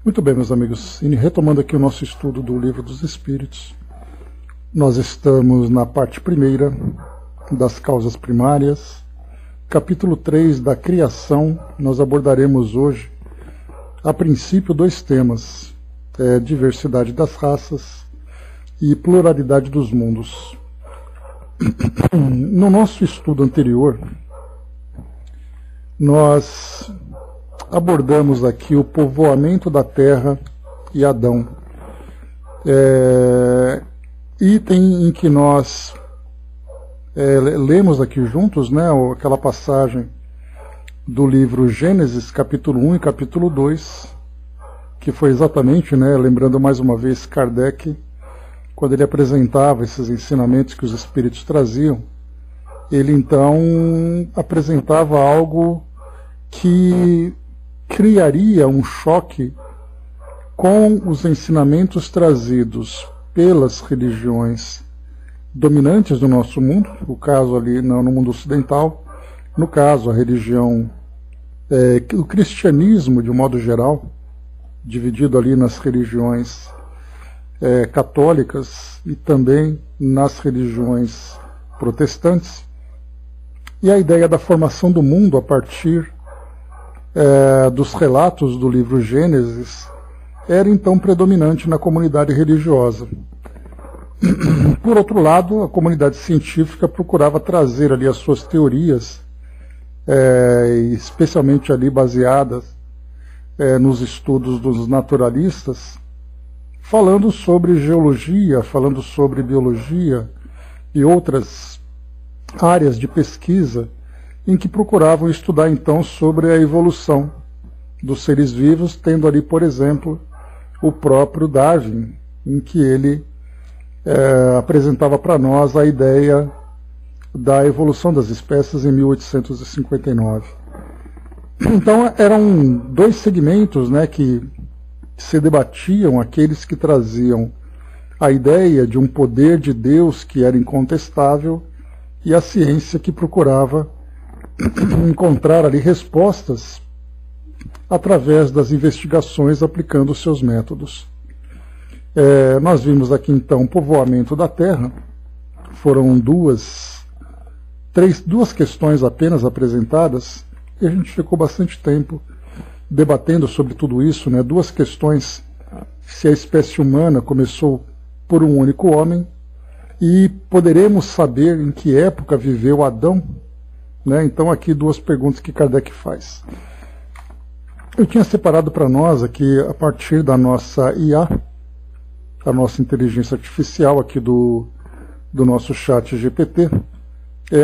Muito bem, meus amigos, e retomando aqui o nosso estudo do Livro dos Espíritos, nós estamos na parte primeira das causas primárias, capítulo 3 da criação. Nós abordaremos hoje, a princípio, dois temas, diversidade das raças e pluralidade dos mundos. No nosso estudo anterior, nós abordamos aqui o povoamento da Terra e Adão. Item em que nós lemos aqui juntos, né, aquela passagem do livro Gênesis, capítulo 1 e capítulo 2, que foi exatamente, né, lembrando mais uma vez Kardec, quando ele apresentava esses ensinamentos que os espíritos traziam, ele então apresentava algo que criaria um choque com os ensinamentos trazidos pelas religiões dominantes do nosso mundo, no caso ali no mundo ocidental, no caso a religião, o cristianismo de um modo geral, dividido ali nas religiões católicas e também nas religiões protestantes, e a ideia da formação do mundo a partir dos relatos do livro Gênesis era então predominante na comunidade religiosa. Por outro lado, a comunidade científica procurava trazer ali as suas teorias, especialmente ali baseadas nos estudos dos naturalistas, falando sobre geologia, falando sobre biologia e outras áreas de pesquisa em que procuravam estudar então sobre a evolução dos seres vivos, tendo ali, por exemplo, o próprio Darwin, em que ele apresentava para nós a ideia da evolução das espécies em 1859. Então eram dois segmentos, né, que se debatiam, aqueles que traziam a ideia de um poder de Deus que era incontestável e a ciência que procurava encontrar ali respostas através das investigações aplicando seus métodos. Nós vimos aqui então o povoamento da Terra. Foram duas questões apenas apresentadas e a gente ficou bastante tempo debatendo sobre tudo isso, né? Duas questões: se a espécie humana começou por um único homem, e poderemos saber em que época viveu Adão, né? Então aqui duas perguntas que Kardec faz. Eu tinha separado para nós aqui, a partir da nossa IA, a nossa inteligência artificial aqui do nosso chat GPT,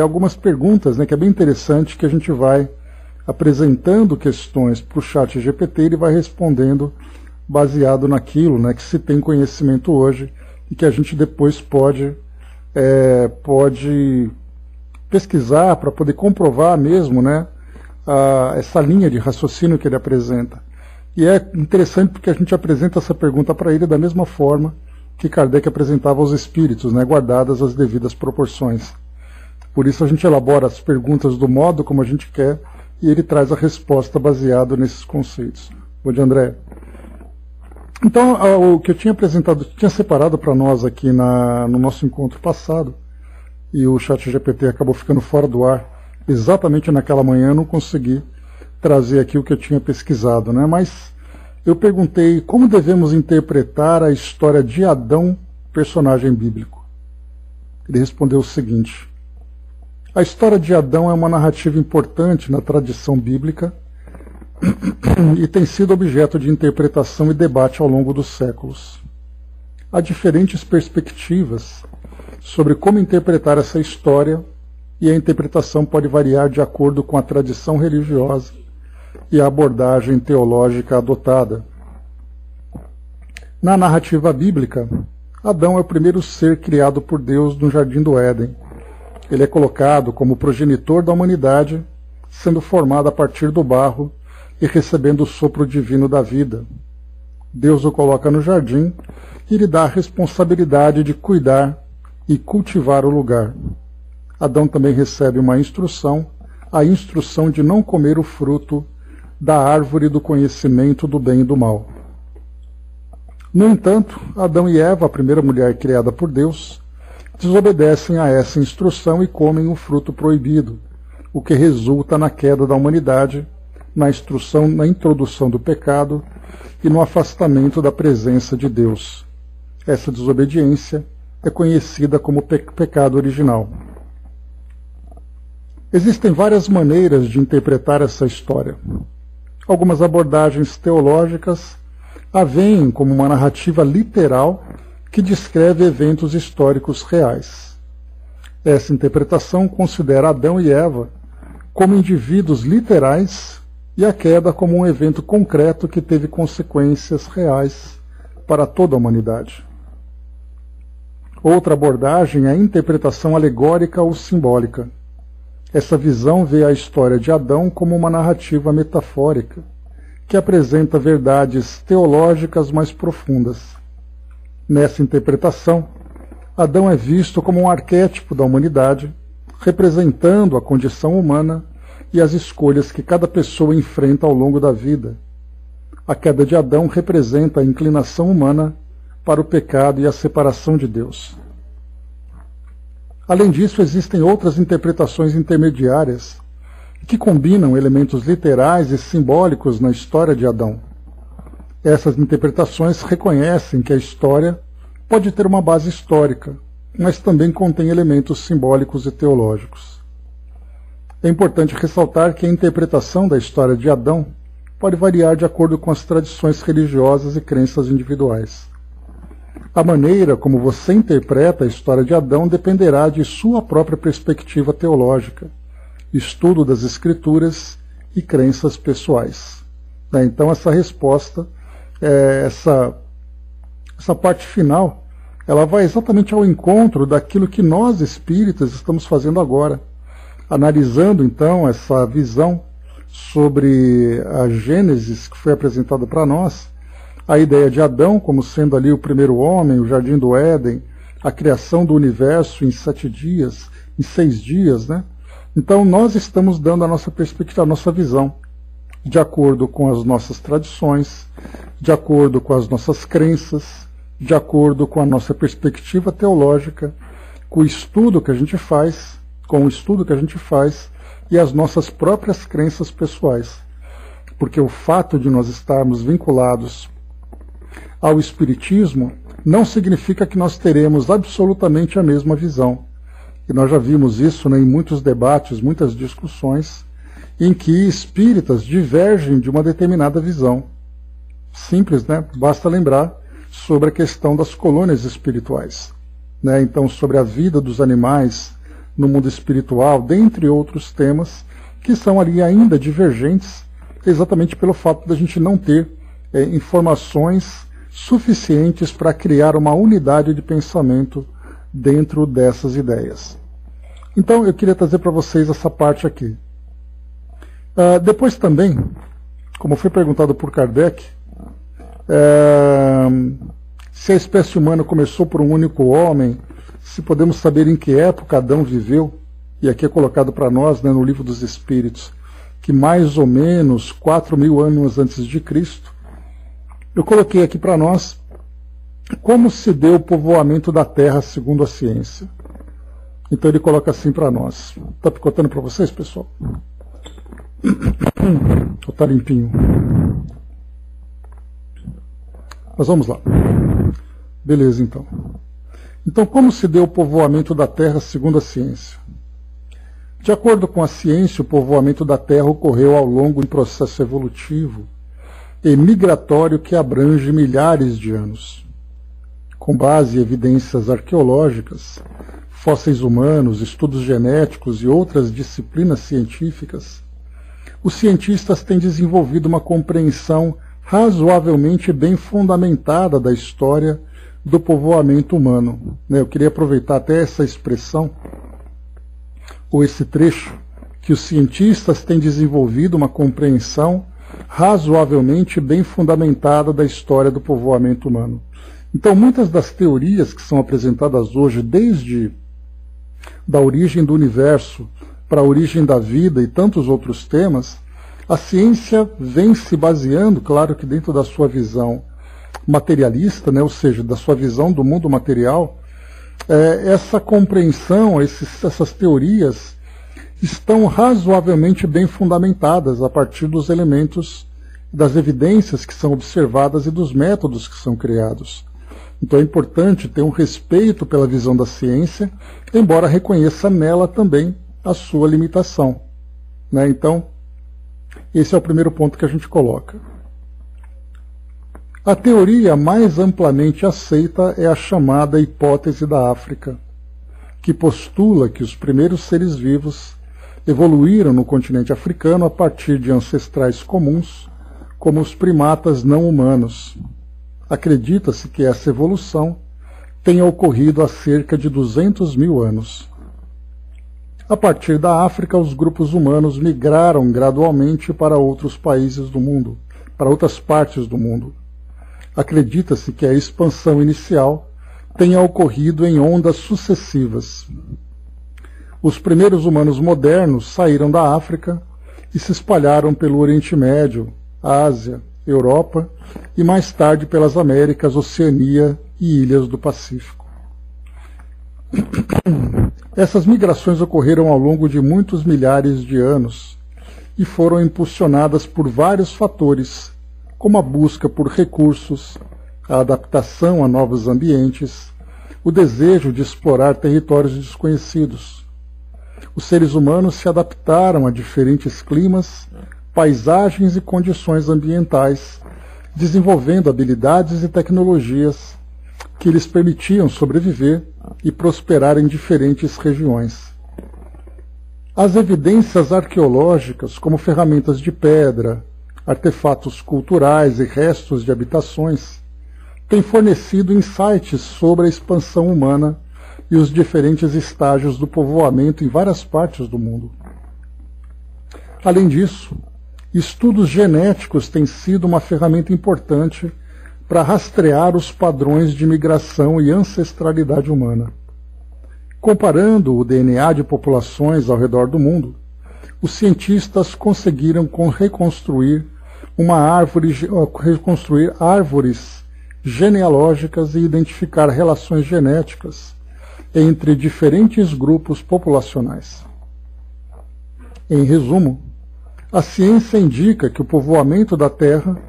algumas perguntas, né, que é bem interessante, que a gente vai apresentando questões para o chat GPT, ele vai respondendo baseado naquilo, né, que se tem conhecimento hoje e que a gente depois pode pesquisar para poder comprovar mesmo, né, essa linha de raciocínio que ele apresenta. E é interessante porque a gente apresenta essa pergunta para ele da mesma forma que Kardec apresentava aos espíritos, né, guardadas as devidas proporções. Por isso a gente elabora as perguntas do modo como a gente quer e ele traz a resposta baseado nesses conceitos. Bom dia, André. Então, o que eu tinha apresentado, tinha separado para nós aqui no nosso encontro passado, e o chat GPT acabou ficando fora do ar, exatamente naquela manhã eu não consegui trazer aqui o que eu tinha pesquisado, né? Mas eu perguntei como devemos interpretar a história de Adão, personagem bíblico. Ele respondeu o seguinte: a história de Adão é uma narrativa importante na tradição bíblica e tem sido objeto de interpretação e debate ao longo dos séculos. Há diferentes perspectivas sobre como interpretar essa história, e a interpretação pode variar de acordo com a tradição religiosa e a abordagem teológica adotada. Na narrativa bíblica, Adão é o primeiro ser criado por Deus no Jardim do Éden. Ele é colocado como progenitor da humanidade, sendo formado a partir do barro e recebendo o sopro divino da vida. Deus o coloca no jardim e lhe dá a responsabilidade de cuidar e cultivar o lugar. Adão também recebe uma instrução, a instrução de não comer o fruto da árvore do conhecimento do bem e do mal. No entanto, Adão e Eva, a primeira mulher criada por Deus, desobedecem a essa instrução e comem o fruto proibido, o que resulta na queda da humanidade, na introdução do pecado e no afastamento da presença de Deus. Essa desobediência é conhecida como pecado original. Existem várias maneiras de interpretar essa história. Algumas abordagens teológicas a veem como uma narrativa literal que descreve eventos históricos reais. Essa interpretação considera Adão e Eva como indivíduos literais e a queda como um evento concreto que teve consequências reais para toda a humanidade. Outra abordagem é a interpretação alegórica ou simbólica. Essa visão vê a história de Adão como uma narrativa metafórica, que apresenta verdades teológicas mais profundas. Nessa interpretação, Adão é visto como um arquétipo da humanidade, representando a condição humana e as escolhas que cada pessoa enfrenta ao longo da vida. A queda de Adão representa a inclinação humana para o pecado e a separação de Deus. Além disso, existem outras interpretações intermediárias que combinam elementos literais e simbólicos na história de Adão. Essas interpretações reconhecem que a história pode ter uma base histórica, mas também contém elementos simbólicos e teológicos. É importante ressaltar que a interpretação da história de Adão pode variar de acordo com as tradições religiosas e crenças individuais. A maneira como você interpreta a história de Adão dependerá de sua própria perspectiva teológica, estudo das Escrituras e crenças pessoais. Então, essa resposta, essa parte final, ela vai exatamente ao encontro daquilo que nós espíritas estamos fazendo agora, analisando então essa visão sobre a Gênesis que foi apresentada para nós, a ideia de Adão como sendo ali o primeiro homem, o jardim do Éden, a criação do universo em 7 dias, em 6 dias, né? Então nós estamos dando a nossa perspectiva, a nossa visão, de acordo com as nossas tradições, de acordo com as nossas crenças, de acordo com a nossa perspectiva teológica, com o estudo que a gente faz, e as nossas próprias crenças pessoais. Porque o fato de nós estarmos vinculados ao Espiritismo não significa que nós teremos absolutamente a mesma visão. E nós já vimos isso, né, em muitos debates, muitas discussões, em que espíritas divergem de uma determinada visão. Simples, né? Basta lembrar sobre a questão das colônias espirituais, né? Então, sobre a vida dos animais no mundo espiritual, dentre outros temas, que são ali ainda divergentes, exatamente pelo fato de a gente não ter informações suficientes para criar uma unidade de pensamento dentro dessas ideias. Então, eu queria trazer para vocês essa parte aqui. Depois também, como foi perguntado por Kardec, se a espécie humana começou por um único homem, se podemos saber em que época Adão viveu, e aqui é colocado para nós, né, no Livro dos Espíritos, que mais ou menos 4.000 anos antes de Cristo, eu coloquei aqui para nós como se deu o povoamento da Terra segundo a ciência. Então ele coloca assim para nós. Está picotando para vocês, pessoal? Está limpinho. Mas vamos lá. Beleza, então. Então, como se deu o povoamento da Terra segundo a ciência? De acordo com a ciência, o povoamento da Terra ocorreu ao longo de um processo evolutivo e migratório que abrange milhares de anos. Com base em evidências arqueológicas, fósseis humanos, estudos genéticos e outras disciplinas científicas, os cientistas têm desenvolvido uma compreensão razoavelmente bem fundamentada da história do povoamento humano. Eu queria aproveitar até essa expressão, ou esse trecho, que os cientistas têm desenvolvido uma compreensão razoavelmente bem fundamentada da história do povoamento humano. Então, muitas das teorias que são apresentadas hoje, desde da origem do universo para a origem da vida e tantos outros temas, a ciência vem se baseando, claro que dentro da sua visão materialista, né, ou seja, da sua visão do mundo material, essa compreensão, essas teorias estão razoavelmente bem fundamentadas a partir dos elementos, das evidências que são observadas e dos métodos que são criados. Então é importante ter um respeito pela visão da ciência, embora reconheça nela também a sua limitação, né? Então, esse é o primeiro ponto que a gente coloca. A teoria mais amplamente aceita é a chamada hipótese da África, que postula que os primeiros seres vivos evoluíram no continente africano a partir de ancestrais comuns, como os primatas não humanos. Acredita-se que essa evolução tenha ocorrido há cerca de 200 mil anos. A partir da África, os grupos humanos migraram gradualmente para outros países do mundo, para outras partes do mundo. Acredita-se que a expansão inicial tenha ocorrido em ondas sucessivas. Os primeiros humanos modernos saíram da África e se espalharam pelo Oriente Médio, Ásia, Europa e mais tarde pelas Américas, Oceania e ilhas do Pacífico. Essas migrações ocorreram ao longo de muitos milhares de anos e foram impulsionadas por vários fatores, como a busca por recursos, a adaptação a novos ambientes, o desejo de explorar territórios desconhecidos. Os seres humanos se adaptaram a diferentes climas, paisagens e condições ambientais, desenvolvendo habilidades e tecnologias que lhes permitiam sobreviver e prosperar em diferentes regiões. As evidências arqueológicas, como ferramentas de pedra, artefatos culturais e restos de habitações, têm fornecido insights sobre a expansão humana e os diferentes estágios do povoamento em várias partes do mundo. Além disso, estudos genéticos têm sido uma ferramenta importante para rastrear os padrões de migração e ancestralidade humana. Comparando o DNA de populações ao redor do mundo, os cientistas conseguiram reconstruir árvores genealógicas e identificar relações genéticas entre diferentes grupos populacionais. Em resumo, a ciência indica que o povoamento da Terra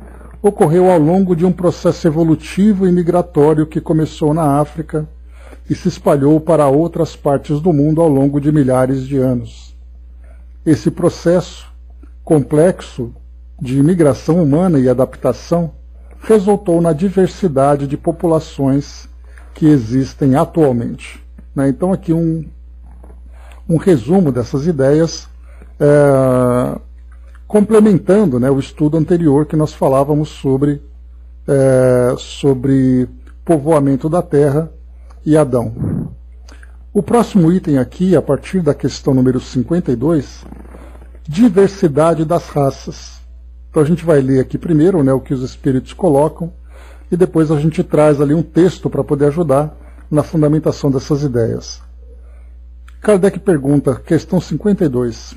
ocorreu ao longo de um processo evolutivo e migratório que começou na África e se espalhou para outras partes do mundo ao longo de milhares de anos. Esse processo complexo de migração humana e adaptação resultou na diversidade de populações que existem atualmente. Então aqui um resumo dessas ideias, complementando o estudo anterior que nós falávamos sobre povoamento da Terra e Adão. O próximo item aqui, a partir da questão número 52, diversidade das raças. Então a gente vai ler aqui primeiro o que os espíritos colocam e depois a gente traz ali um texto para poder ajudar na fundamentação dessas ideias. Kardec pergunta, questão 52.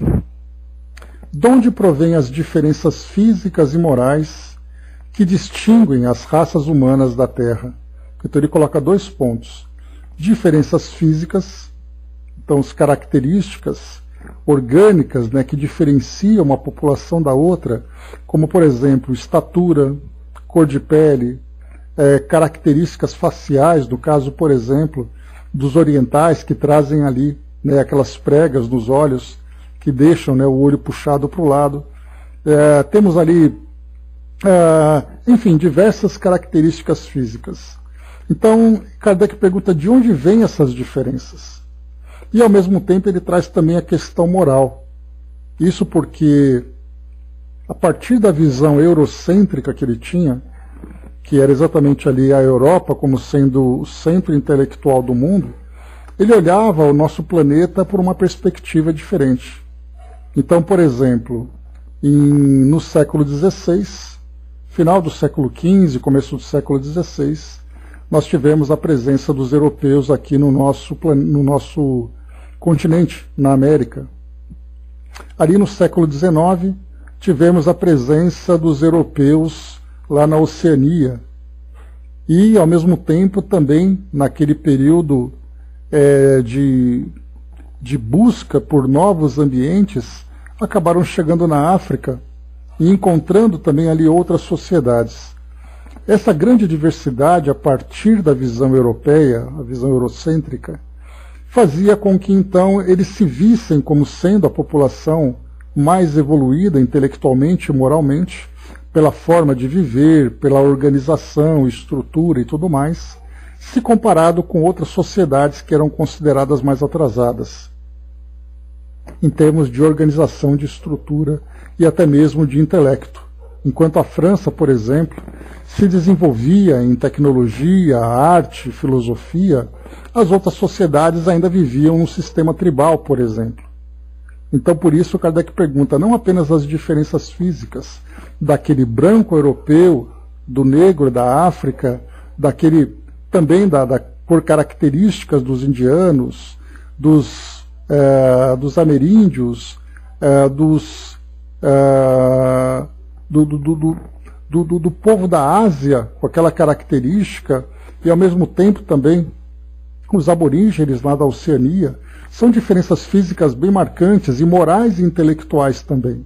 De onde provêm as diferenças físicas e morais que distinguem as raças humanas da Terra? Então ele coloca 2 pontos. Diferenças físicas, então as características orgânicas que diferenciam uma população da outra, como por exemplo estatura, cor de pele, características faciais, no caso, por exemplo, dos orientais que trazem ali aquelas pregas nos olhos que deixam o olho puxado para o lado. Temos ali, enfim, diversas características físicas. Então, Kardec pergunta de onde vêm essas diferenças. E, ao mesmo tempo, ele traz também a questão moral. Isso porque, a partir da visão eurocêntrica que ele tinha, que era exatamente ali a Europa como sendo o centro intelectual do mundo, ele olhava o nosso planeta por uma perspectiva diferente. Então, por exemplo, no século XVI, final do século XV, começo do século XVI, nós tivemos a presença dos europeus aqui no nosso continente, na América. Ali no século XIX, tivemos a presença dos europeus lá na Oceania. e, ao mesmo tempo, também naquele período de busca por novos ambientes, acabaram chegando na África e encontrando também ali outras sociedades. Essa grande diversidade, a partir da visão europeia, a visão eurocêntrica, fazia com que então eles se vissem como sendo a população mais evoluída intelectualmente e moralmente, pela forma de viver, pela organização, estrutura e tudo mais, se comparado com outras sociedades que eram consideradas mais atrasadas, em termos de organização, de estrutura e até mesmo de intelecto. Enquanto a França, por exemplo, se desenvolvia em tecnologia, arte, filosofia, as outras sociedades ainda viviam no sistema tribal, por exemplo. Então, por isso, Kardec pergunta não apenas as diferenças físicas daquele branco europeu, do negro da África, daquele também por características dos indianos, dos ameríndios, do povo da Ásia, com aquela característica, e ao mesmo tempo também os aborígenes lá da Oceania. São diferenças físicas bem marcantes e morais e intelectuais também.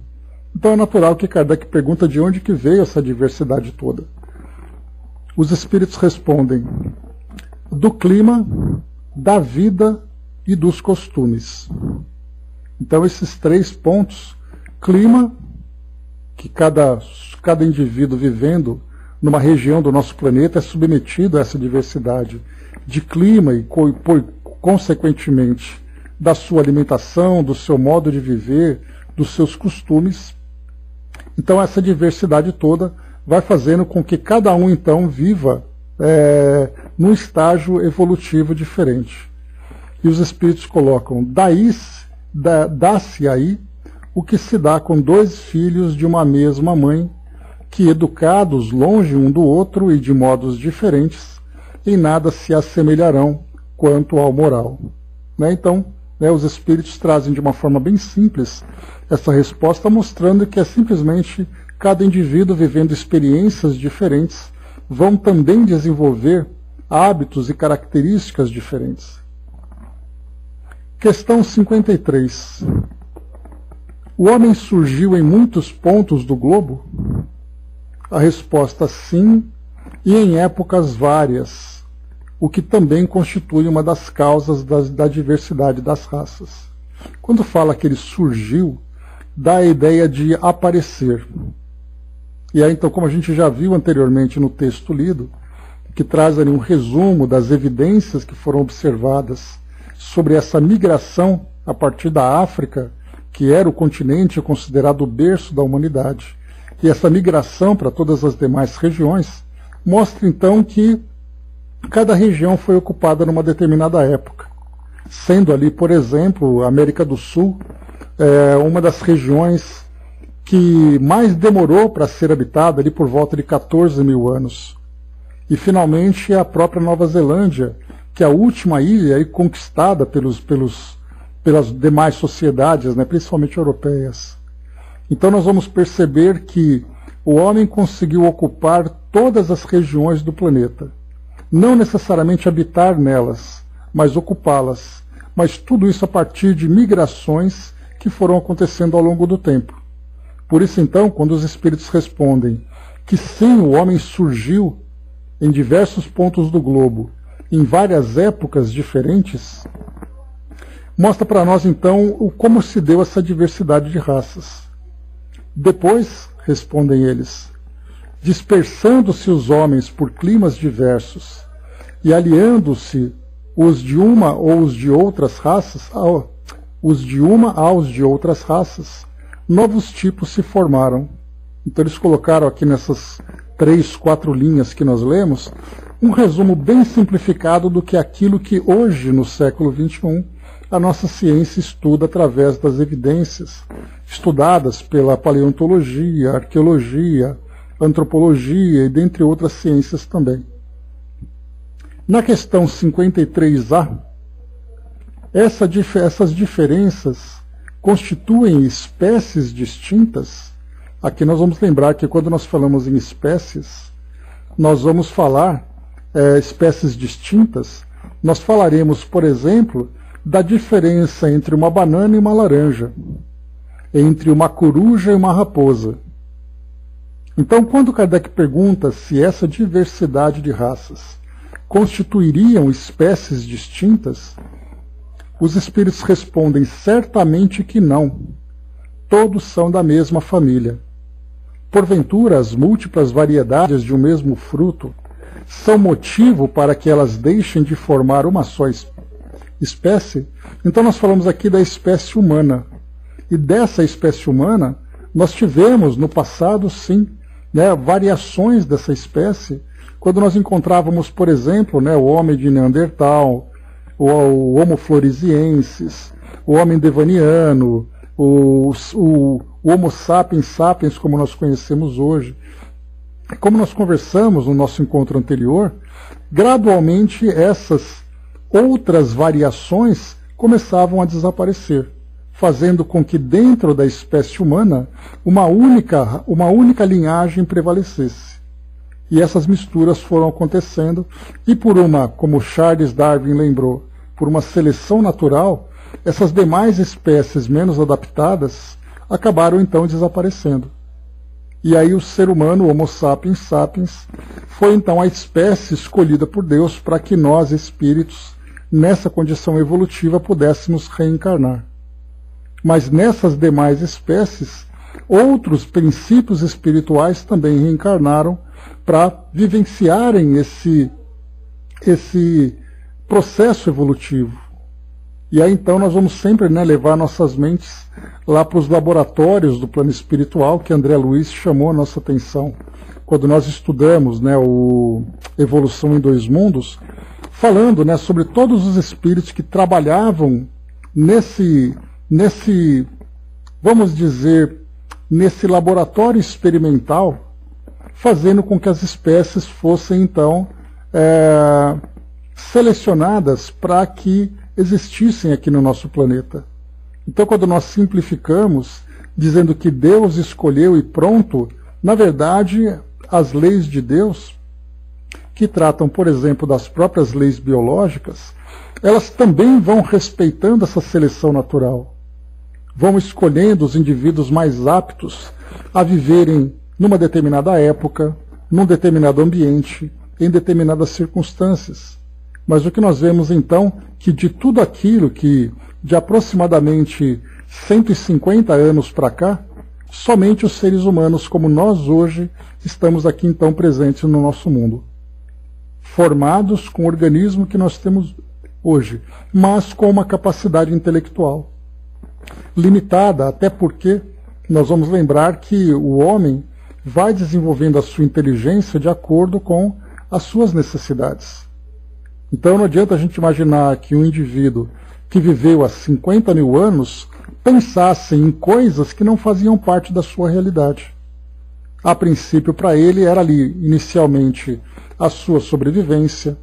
Então é natural que Kardec pergunta de onde que veio essa diversidade toda. Os espíritos respondem: do clima, da vida e dos costumes. Então esses 3 pontos: clima, que cada indivíduo vivendo numa região do nosso planeta é submetido a essa diversidade de clima e, consequentemente, da sua alimentação, do seu modo de viver, dos seus costumes. Então essa diversidade toda vai fazendo com que cada um então viva num estágio evolutivo diferente. E os espíritos colocam: dá-se aí o que se dá com 2 filhos de uma mesma mãe, que, educados longe um do outro e de modos diferentes, em nada se assemelharão quanto ao moral. Então, os espíritos trazem de uma forma bem simples essa resposta, mostrando que é simplesmente cada indivíduo vivendo experiências diferentes vão também desenvolver hábitos e características diferentes. Questão 53. O homem surgiu em muitos pontos do globo? A resposta: sim, e em épocas várias, o que também constitui uma das causas da diversidade das raças. Quando fala que ele surgiu, dá a ideia de aparecer. E aí, então, como a gente já viu anteriormente no texto lido, que traz ali um resumo das evidências que foram observadas sobre essa migração a partir da África, que era o continente considerado o berço da humanidade, e essa migração para todas as demais regiões, mostra então que cada região foi ocupada numa determinada época, sendo ali, por exemplo, a América do Sul uma das regiões que mais demorou para ser habitada, ali por volta de 14 mil anos. E finalmente a própria Nova Zelândia, que é a última ilha aí conquistada pelas demais sociedades, principalmente europeias. Então nós vamos perceber que o homem conseguiu ocupar todas as regiões do planeta. Não necessariamente habitar nelas, mas ocupá-las. Mas tudo isso a partir de migrações que foram acontecendo ao longo do tempo. Por isso, então, quando os espíritos respondem que sim, o homem surgiu em diversos pontos do globo, em várias épocas diferentes, mostra para nós, então, como se deu essa diversidade de raças. Depois, respondem eles, dispersando-se os homens por climas diversos e aliando-se os de uma ou os de outras raças, os de uma aos de outras raças, novos tipos se formaram. Então eles colocaram aqui nessas 3, 4 linhas que nós lemos, um resumo bem simplificado do que aquilo que hoje, no século XXI, a nossa ciência estuda através das evidências estudadas pela paleontologia, arqueologia, antropologia e dentre outras ciências também. Na questão 53A, essas diferenças constituem espécies distintas. Aqui nós vamos lembrar que quando nós falamos em espécies, nós vamos falar espécies distintas, nós falaremos, por exemplo, da diferença entre uma banana e uma laranja, entre uma coruja e uma raposa. Então, quando Kardec pergunta se essa diversidade de raças constituiriam espécies distintas, os espíritos respondem certamente que não. Todos são da mesma família. Porventura, as múltiplas variedades de um mesmo fruto são motivo para que elas deixem de formar uma só espécie? Então nós falamos aqui da espécie humana. E dessa espécie humana, nós tivemos no passado, sim, variações dessa espécie, quando nós encontrávamos, por exemplo, o homem de Neandertal, o Homo floresiensis, o homem devaniano, o Homo sapiens sapiens, como nós conhecemos hoje. Como nós conversamos no nosso encontro anterior, gradualmente essas outras variações começavam a desaparecer, fazendo com que dentro da espécie humana uma única linhagem prevalecesse. E essas misturas foram acontecendo, e por uma, como Charles Darwin lembrou, por uma seleção natural, essas demais espécies menos adaptadas acabaram então desaparecendo. E aí o ser humano, o Homo sapiens sapiens, foi então a espécie escolhida por Deus para que nós, espíritos, nessa condição evolutiva, pudéssemos reencarnar. Mas nessas demais espécies, outros princípios espirituais também reencarnaram para vivenciarem esse processo evolutivo. E aí então nós vamos sempre levar nossas mentes lá para os laboratórios do plano espiritual, que André Luiz chamou a nossa atenção quando nós estudamos o Evolução em Dois Mundos, falando sobre todos os espíritos que trabalhavam nesse, vamos dizer, nesse laboratório experimental, fazendo com que as espécies fossem então selecionadas para que existissem aqui no nosso planeta. Então, quando nós simplificamos, dizendo que Deus escolheu e pronto, na verdade, as leis de Deus, que tratam, por exemplo, das próprias leis biológicas, elas também vão respeitando essa seleção natural. Vão escolhendo os indivíduos mais aptos a viverem numa determinada época, num determinado ambiente, em determinadas circunstâncias. Mas o que nós vemos então, que de tudo aquilo que de aproximadamente 150 anos para cá, somente os seres humanos como nós hoje estamos aqui então presentes no nosso mundo. Formados com o organismo que nós temos hoje, mas com uma capacidade intelectual limitada, até porque nós vamos lembrar que o homem vai desenvolvendo a sua inteligência de acordo com as suas necessidades. Então não adianta a gente imaginar que um indivíduo que viveu há 50 mil anos pensasse em coisas que não faziam parte da sua realidade. A princípio, para ele, era ali, inicialmente, a sua sobrevivência,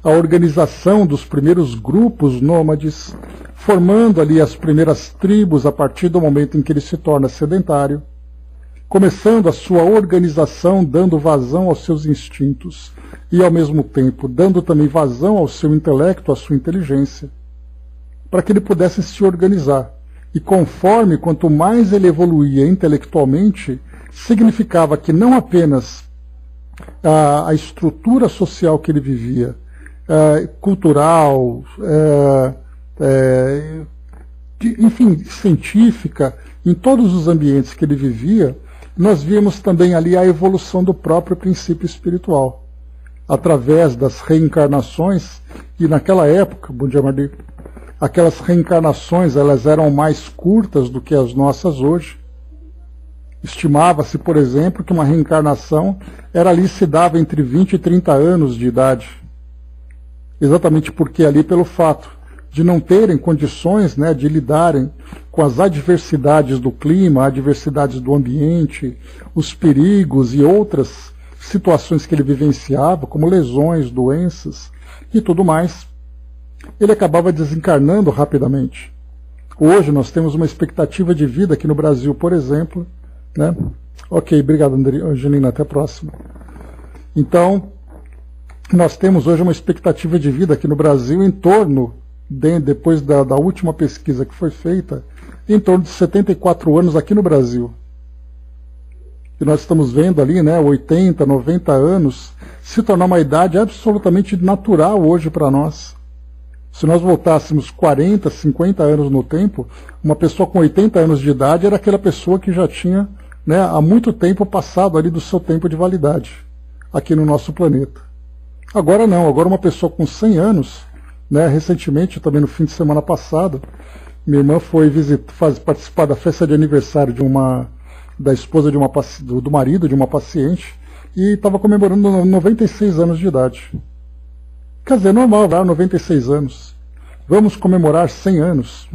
a organização dos primeiros grupos nômades, formando ali as primeiras tribos a partir do momento em que ele se torna sedentário, começando a sua organização, dando vazão aos seus instintos e, ao mesmo tempo, dando também vazão ao seu intelecto, à sua inteligência, para que ele pudesse se organizar. E conforme, quanto mais ele evoluía intelectualmente, significava que não apenas a estrutura social que ele vivia, cultural, enfim, científica, em todos os ambientes que ele vivia, nós vimos também ali a evolução do próprio princípio espiritual, através das reencarnações, e naquela época, bom dia, Marli, aquelas reencarnações elas eram mais curtas do que as nossas hoje. Estimava-se, por exemplo, que uma reencarnação se dava entre 20 e 30 anos de idade. Exatamente porque ali, pelo fato de não terem condições de lidarem com as adversidades do clima, adversidades do ambiente, os perigos e outras situações que ele vivenciava, como lesões, doenças e tudo mais, ele acabava desencarnando rapidamente. Hoje nós temos uma expectativa de vida aqui no Brasil, por exemplo, Ok, obrigado, Angelina, até a próxima. Então, nós temos hoje uma expectativa de vida aqui no Brasil em torno, depois da última pesquisa que foi feita, em torno de 74 anos aqui no Brasil. E nós estamos vendo ali, né, 80, 90 anos, se tornar uma idade absolutamente natural hoje para nós. Se nós voltássemos 40, 50 anos no tempo, uma pessoa com 80 anos de idade era aquela pessoa que já tinha, né, há muito tempo passado ali do seu tempo de validade aqui no nosso planeta. Agora não, agora uma pessoa com 100 anos, né, recentemente, também no fim de semana passado, minha irmã foi participar da festa de aniversário da esposa do marido de uma paciente e estava comemorando 96 anos de idade. Quer dizer, normal, 96 anos. Vamos comemorar 100 anos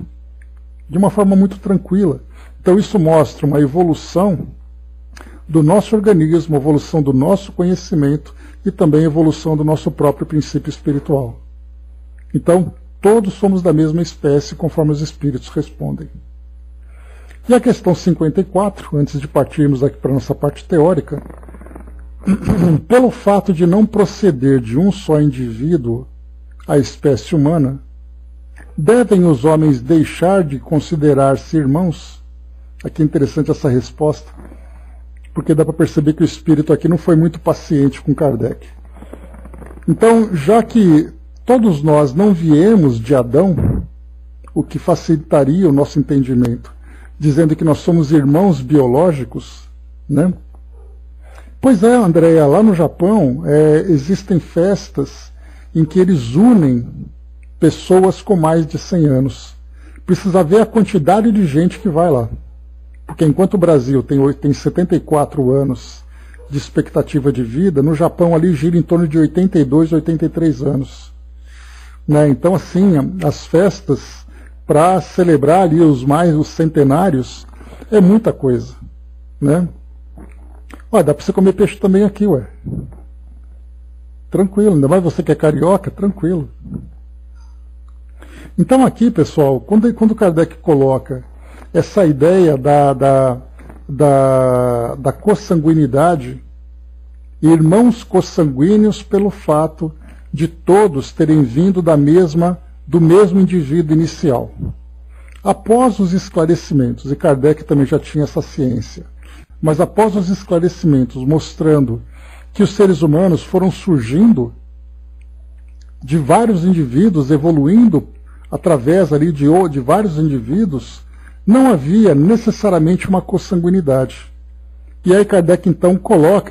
de uma forma muito tranquila. Então isso mostra uma evolução do nosso organismo, evolução do nosso conhecimento e também evolução do nosso próprio princípio espiritual. Então, todos somos da mesma espécie, conforme os espíritos respondem. E a questão 54, antes de partirmos aqui para a nossa parte teórica, pelo fato de não proceder de um só indivíduo à espécie humana, devem os homens deixar de considerar-se irmãos? Aqui é interessante essa resposta, porque dá para perceber que o espírito aqui não foi muito paciente com Kardec. Então, já que todos nós não viemos de Adão, o que facilitaria o nosso entendimento, dizendo que nós somos irmãos biológicos, né? Pois é, Andréia, lá no Japão existem festas em que eles unem pessoas com mais de 100 anos. Precisa ver a quantidade de gente que vai lá. Porque enquanto o Brasil tem 74 anos de expectativa de vida, no Japão ali gira em torno de 82, 83 anos. Né? Então, assim, as festas para celebrar ali os centenários é muita coisa. Né? Ué, dá para você comer peixe também aqui, ué. Tranquilo, ainda mais você que é carioca, tranquilo. Então aqui, pessoal, quando Kardec coloca essa ideia da consanguinidade, irmãos consanguíneos pelo fato de todos terem vindo do mesmo indivíduo inicial. Após os esclarecimentos, e Kardec também já tinha essa ciência, mas após os esclarecimentos mostrando que os seres humanos foram surgindo de vários indivíduos, evoluindo através ali de vários indivíduos, não havia necessariamente uma consanguinidade. E aí Kardec então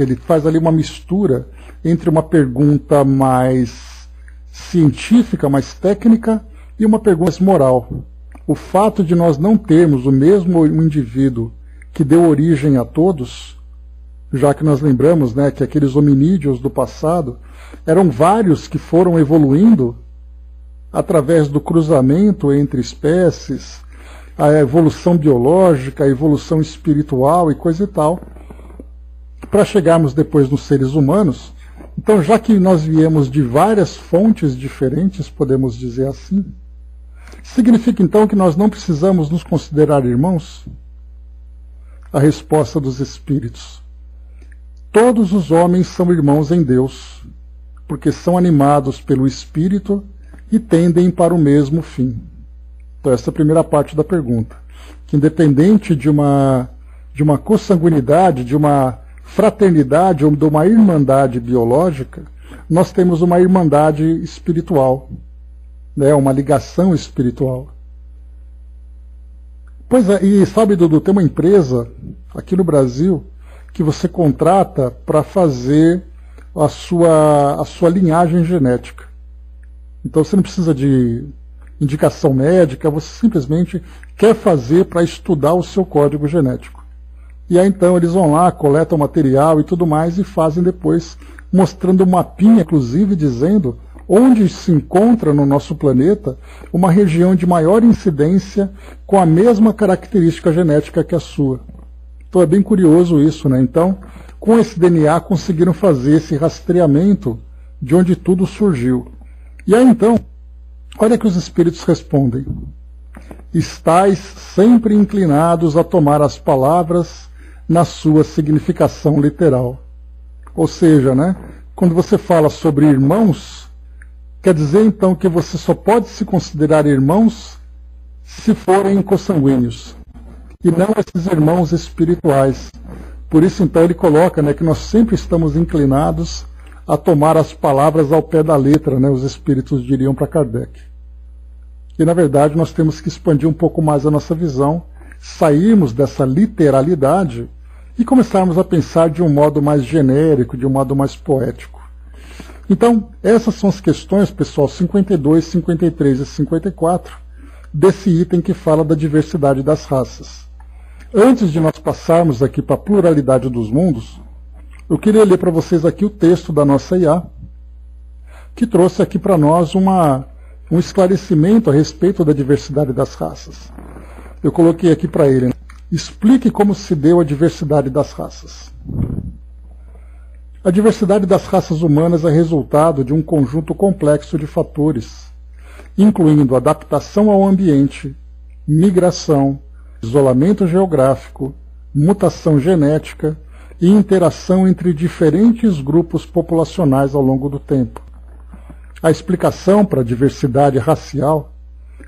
ele faz ali uma mistura entre uma pergunta mais científica, mais técnica, e uma pergunta mais moral. O fato de nós não termos o mesmo indivíduo que deu origem a todos, já que nós lembramos, né, que aqueles hominídeos do passado eram vários que foram evoluindo através do cruzamento entre espécies, a evolução biológica, a evolução espiritual e coisa e tal, para chegarmos depois nos seres humanos. Então, já que nós viemos de várias fontes diferentes, podemos dizer assim, significa então que nós não precisamos nos considerar irmãos? A resposta dos espíritos: todos os homens são irmãos em Deus, porque são animados pelo Espírito e tendem para o mesmo fim. Então essa é a primeira parte da pergunta. Que independente de uma consanguinidade, de uma fraternidade ou de uma irmandade biológica, nós temos uma irmandade espiritual, né, uma ligação espiritual. Pois é, e sabe, Dudu, tem uma empresa aqui no Brasil que você contrata para fazer a sua linhagem genética. Então você não precisa de indicação médica, você simplesmente quer fazer para estudar o seu código genético. E aí então eles vão lá, coletam material e tudo mais e fazem depois, mostrando um mapinha, inclusive, dizendo onde se encontra no nosso planeta uma região de maior incidência com a mesma característica genética que a sua. Então é bem curioso isso, né? Então, com esse DNA conseguiram fazer esse rastreamento de onde tudo surgiu. E aí então, olha que os espíritos respondem: estais sempre inclinados a tomar as palavras na sua significação literal. Ou seja, né, Quando você fala sobre irmãos, quer dizer então que você só pode se considerar irmãos se forem consanguíneos, e não esses irmãos espirituais. Por isso então ele coloca, né, que nós sempre estamos inclinados a tomar as palavras ao pé da letra, né, os espíritos diriam para Kardec. E na verdade nós temos que expandir um pouco mais a nossa visão, sairmos dessa literalidade e começarmos a pensar de um modo mais genérico, de um modo mais poético. Então, essas são as questões, pessoal, 52, 53 e 54, desse item que fala da diversidade das raças. Antes de nós passarmos aqui para a pluralidade dos mundos, eu queria ler para vocês aqui o texto da nossa IA, que trouxe aqui para nós um esclarecimento a respeito da diversidade das raças. Eu coloquei aqui para ele, né? Explique como se deu a diversidade das raças. A diversidade das raças humanas é resultado de um conjunto complexo de fatores, incluindo adaptação ao ambiente, migração, isolamento geográfico, mutação genética e interação entre diferentes grupos populacionais ao longo do tempo. A explicação para a diversidade racial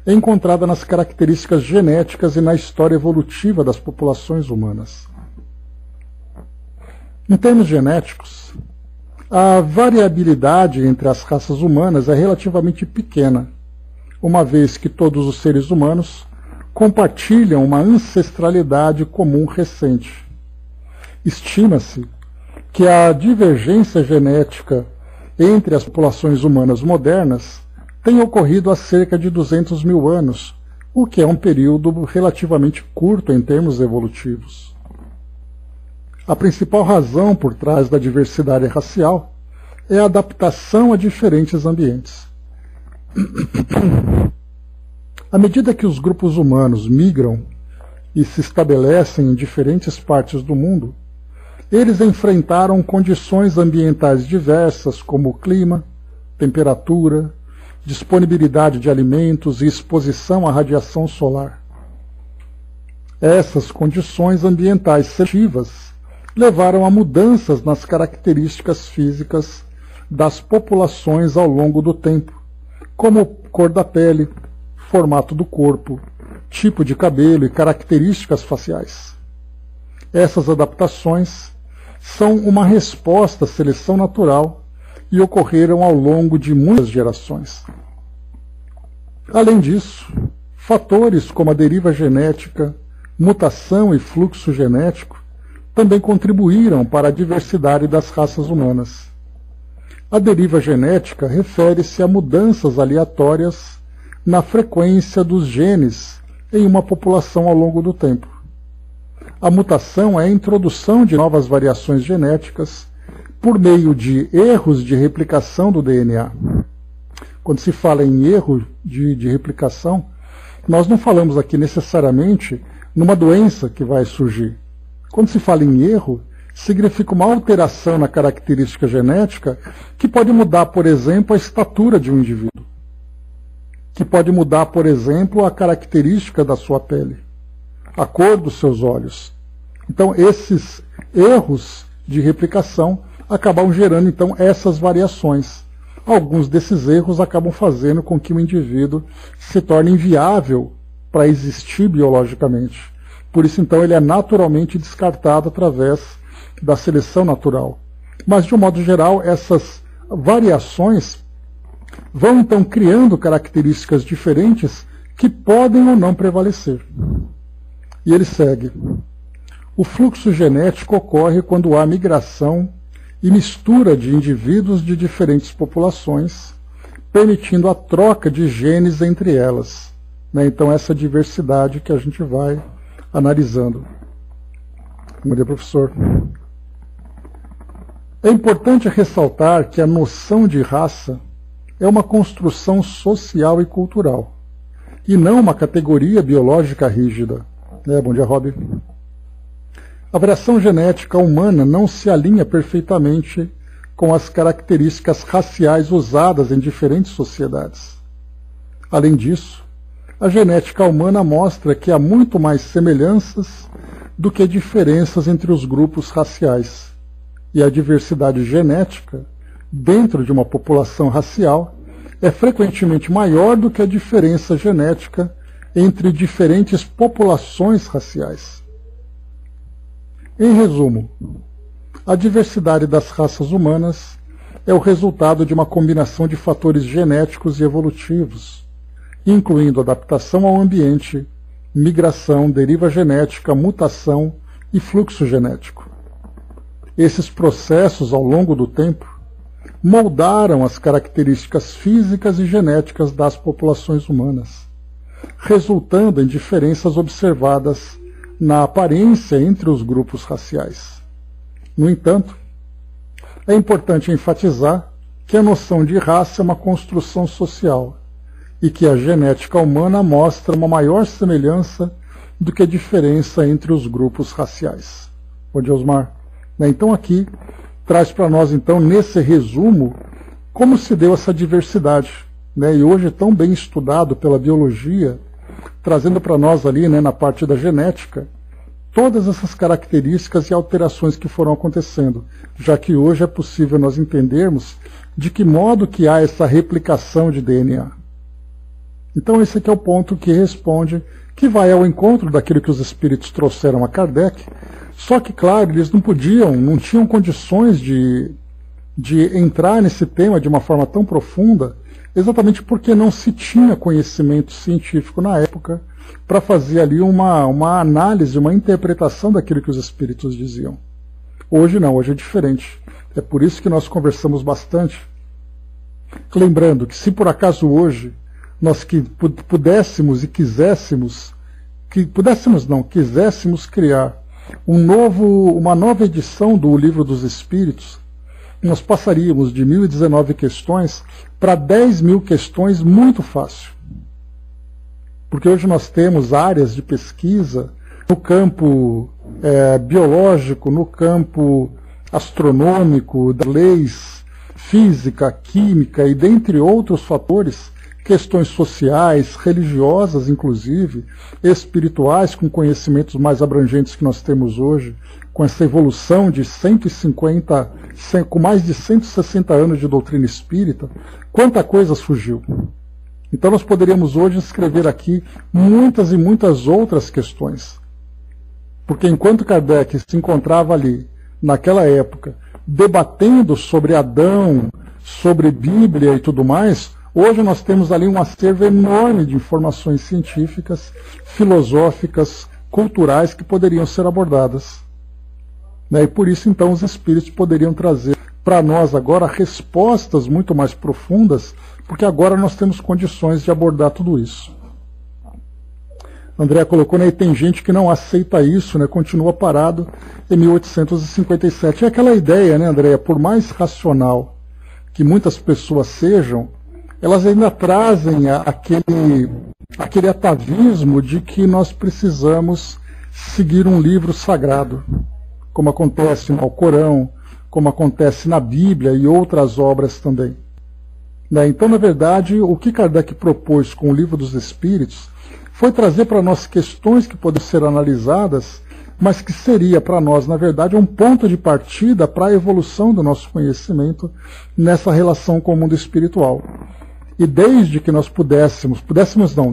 é encontrada nas características genéticas e na história evolutiva das populações humanas. Em termos genéticos, a variabilidade entre as raças humanas é relativamente pequena, uma vez que todos os seres humanos compartilham uma ancestralidade comum recente. Estima-se que a divergência genética entre as populações humanas modernas tem ocorrido há cerca de 200 mil anos, o que é um período relativamente curto em termos evolutivos. A principal razão por trás da diversidade racial é a adaptação a diferentes ambientes. À medida que os grupos humanos migram e se estabelecem em diferentes partes do mundo, eles enfrentaram condições ambientais diversas como clima, temperatura, disponibilidade de alimentos e exposição à radiação solar. Essas condições ambientais seletivas levaram a mudanças nas características físicas das populações ao longo do tempo, como cor da pele, formato do corpo, tipo de cabelo e características faciais. Essas adaptações são uma resposta à seleção natural e ocorreram ao longo de muitas gerações. Além disso, fatores como a deriva genética, mutação e fluxo genético também contribuíram para a diversidade das raças humanas. A deriva genética refere-se a mudanças aleatórias na frequência dos genes em uma população ao longo do tempo. A mutação é a introdução de novas variações genéticas por meio de erros de replicação do DNA. Quando se fala em erro de replicação, nós não falamos aqui necessariamente numa doença que vai surgir. Quando se fala em erro, significa uma alteração na característica genética que pode mudar, por exemplo, a estatura de um indivíduo, que pode mudar, por exemplo, a característica da sua pele, a cor dos seus olhos. Então, esses erros de replicação acabam gerando, então, essas variações. Alguns desses erros acabam fazendo com que o indivíduo se torne inviável para existir biologicamente. Por isso, então, ele é naturalmente descartado através da seleção natural. Mas, de um modo geral, essas variações vão, então, criando características diferentes que podem ou não prevalecer. E ele segue. O fluxo genético ocorre quando há migração e mistura de indivíduos de diferentes populações, permitindo a troca de genes entre elas. Então, essa diversidade que a gente vai analisando. Bom dia, professor. É importante ressaltar que a noção de raça é uma construção social e cultural, e não uma categoria biológica rígida. Bom dia, Rob. A variação genética humana não se alinha perfeitamente com as características raciais usadas em diferentes sociedades. Além disso, a genética humana mostra que há muito mais semelhanças do que diferenças entre os grupos raciais, e a diversidade genética dentro de uma população racial é frequentemente maior do que a diferença genética entre diferentes populações raciais. Em resumo, a diversidade das raças humanas é o resultado de uma combinação de fatores genéticos e evolutivos, incluindo adaptação ao ambiente, migração, deriva genética, mutação e fluxo genético. Esses processos, ao longo do tempo, moldaram as características físicas e genéticas das populações humanas, resultando em diferenças observadas na aparência entre os grupos raciais. No entanto, é importante enfatizar que a noção de raça é uma construção social e que a genética humana mostra uma maior semelhança do que a diferença entre os grupos raciais. Bom dia, Osmar. Então aqui traz para nós, então, nesse resumo, como se deu essa diversidade, e hoje tão bem estudado pela biologia, trazendo para nós ali, na parte da genética, todas essas características e alterações que foram acontecendo, já que hoje é possível nós entendermos de que modo que há essa replicação de DNA. Então esse aqui é o ponto que responde, que vai ao encontro daquilo que os espíritos trouxeram a Kardec, só que, claro, eles não tinham condições de entrar nesse tema de uma forma tão profunda, exatamente porque não se tinha conhecimento científico na época para fazer ali uma análise, uma interpretação daquilo que os espíritos diziam. Hoje não, hoje é diferente. É por isso que nós conversamos bastante. Lembrando que se por acaso hoje nós quiséssemos criar uma nova edição do Livro dos Espíritos, nós passaríamos de 1019 questões para 10.000 questões muito fácil. Porque hoje nós temos áreas de pesquisa no campo biológico, no campo astronômico, das leis, física, química e dentre outros fatores, questões sociais, religiosas inclusive, espirituais, com conhecimentos mais abrangentes que nós temos hoje, com essa evolução de com mais de 160 anos de doutrina espírita, quanta coisa surgiu. Então nós poderíamos hoje escrever aqui muitas e muitas outras questões. Porque enquanto Kardec se encontrava ali, naquela época, debatendo sobre Adão, sobre Bíblia e tudo mais, hoje nós temos ali um acervo enorme de informações científicas, filosóficas, culturais que poderiam ser abordadas. E por isso, então, os espíritos poderiam trazer para nós agora respostas muito mais profundas, porque agora nós temos condições de abordar tudo isso. André colocou, e tem gente que não aceita isso, continua parado em 1857. É aquela ideia, André, por mais racional que muitas pessoas sejam, elas ainda trazem aquele atavismo de que nós precisamos seguir um livro sagrado, como acontece no Alcorão, como acontece na Bíblia e outras obras também. Então, na verdade, o que Kardec propôs com o Livro dos Espíritos foi trazer para nós questões que podem ser analisadas, mas que seria para nós, na verdade, um ponto de partida para a evolução do nosso conhecimento nessa relação com o mundo espiritual. E desde que nós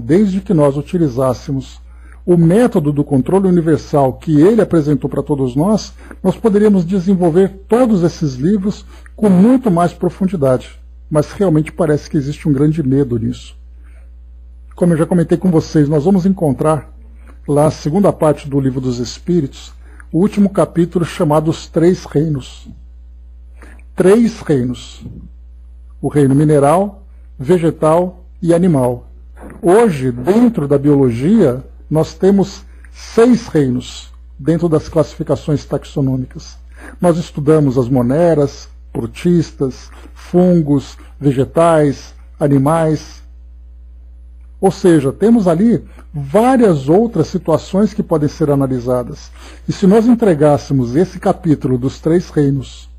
desde que nós utilizássemos o método do controle universal que ele apresentou para todos nós poderíamos desenvolver todos esses livros com muito mais profundidade. Mas realmente parece que existe um grande medo nisso. Como eu já comentei com vocês, nós vamos encontrar lá a segunda parte do Livro dos Espíritos, o último capítulo chamado Os Três Reinos. 3 reinos. O reino mineral, vegetal e animal. Hoje, dentro da biologia, nós temos 6 reinos, dentro das classificações taxonômicas. Nós estudamos as moneras, protistas, fungos, vegetais, animais. Ou seja, temos ali várias outras situações que podem ser analisadas. E se nós entregássemos esse capítulo dos 3 reinos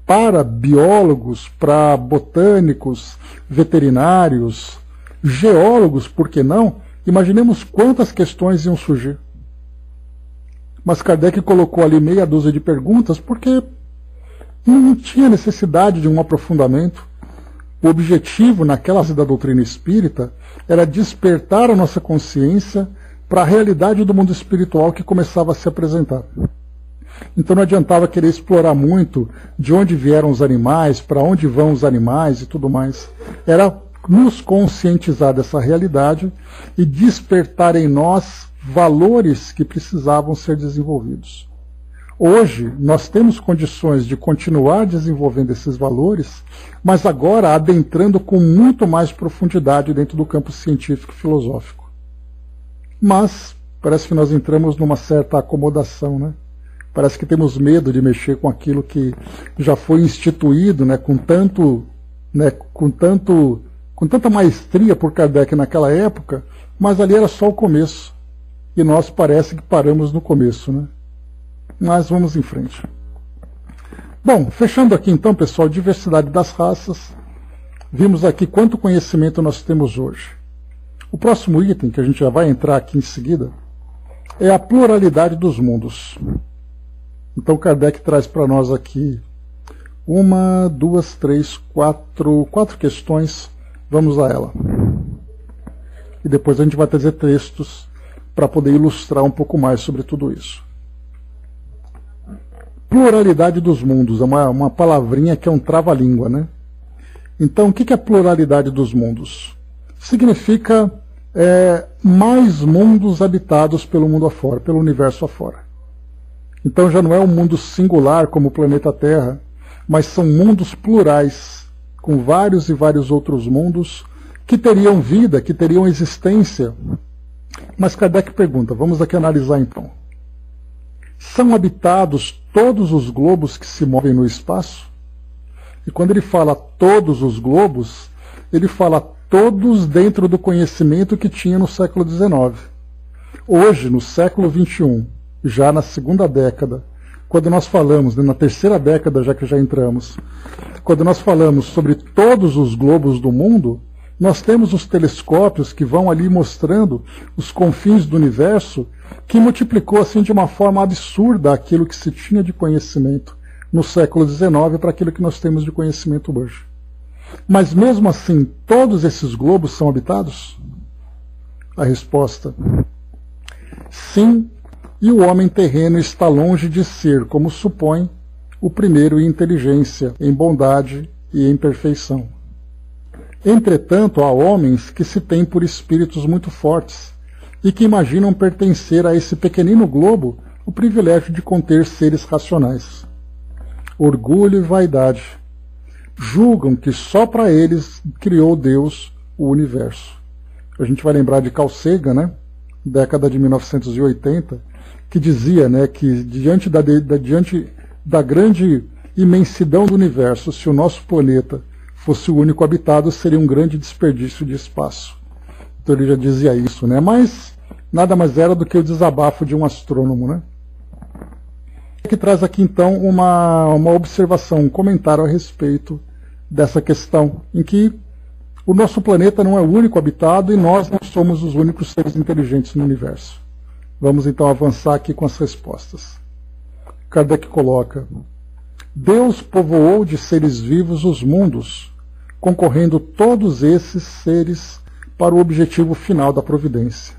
para biólogos, para botânicos, veterinários, geólogos, por que não? Imaginemos quantas questões iam surgir. Mas Kardec colocou ali meia dúzia de perguntas, porque Não tinha necessidade de um aprofundamento. O objetivo naquela da doutrina espírita era despertar a nossa consciência para a realidade do mundo espiritual que começava a se apresentar. Então não adiantava querer explorar muito de onde vieram os animais, para onde vão os animais e tudo mais. Era nos conscientizar dessa realidade e despertar em nós valores que precisavam ser desenvolvidos. Hoje, nós temos condições de continuar desenvolvendo esses valores, mas agora adentrando com muito mais profundidade dentro do campo científico e filosófico. Mas parece que nós entramos numa certa acomodação, né? Parece que temos medo de mexer com aquilo que já foi instituído, né, com tanta maestria por Kardec naquela época, mas ali era só o começo. E nós parece que paramos no começo, né? Mas vamos em frente. Bom, fechando aqui então, pessoal, diversidade das raças. Vimos aqui quanto conhecimento nós temos hoje. O próximo item, que a gente já vai entrar aqui em seguida, é a pluralidade dos mundos. Então Kardec traz para nós aqui quatro questões. Vamos a ela. E depois a gente vai trazer textos para poder ilustrar um pouco mais sobre tudo isso. Pluralidade dos mundos, é uma palavrinha que é um trava-língua, né? Então, o que é pluralidade dos mundos? Significa mais mundos habitados pelo mundo afora, pelo universo afora. Então já não é um mundo singular como o planeta Terra, mas são mundos plurais, com vários e vários outros mundos que teriam vida, que teriam existência. Mas Kardec pergunta, vamos aqui analisar então. São habitados todos os globos que se movem no espaço? E quando ele fala todos os globos, ele fala todos dentro do conhecimento que tinha no século XIX. Hoje, no século XXI, já na segunda década, quando nós falamos, na terceira década já que já entramos, quando nós falamos sobre todos os globos do mundo, nós temos os telescópios que vão ali mostrando os confins do universo, que multiplicou assim de uma forma absurda aquilo que se tinha de conhecimento no século XIX para aquilo que nós temos de conhecimento hoje. Mas mesmo assim, todos esses globos são habitados? A resposta: sim, e o homem terreno está longe de ser, como supõe, o primeiro em inteligência, em bondade e em perfeição. Entretanto, há homens que se têm por espíritos muito fortes e que imaginam pertencer a esse pequenino globo o privilégio de conter seres racionais. Orgulho e vaidade. Julgam que só para eles criou Deus o universo. A gente vai lembrar de Carl Sagan, né? Década de 1980, que dizia, né, que diante da grande imensidão do universo, se o nosso planeta fosse o único habitado, seria um grande desperdício de espaço. Então ele já dizia isso, né? Mas nada mais era do que o desabafo de um astrônomo, né? Que traz aqui então uma observação, um comentário a respeito dessa questão, em que o nosso planeta não é o único habitado e nós não somos os únicos seres inteligentes no universo. Vamos então avançar aqui com as respostas. Kardec coloca: Deus povoou de seres vivos os mundos, concorrendo todos esses seres para o objetivo final da providência.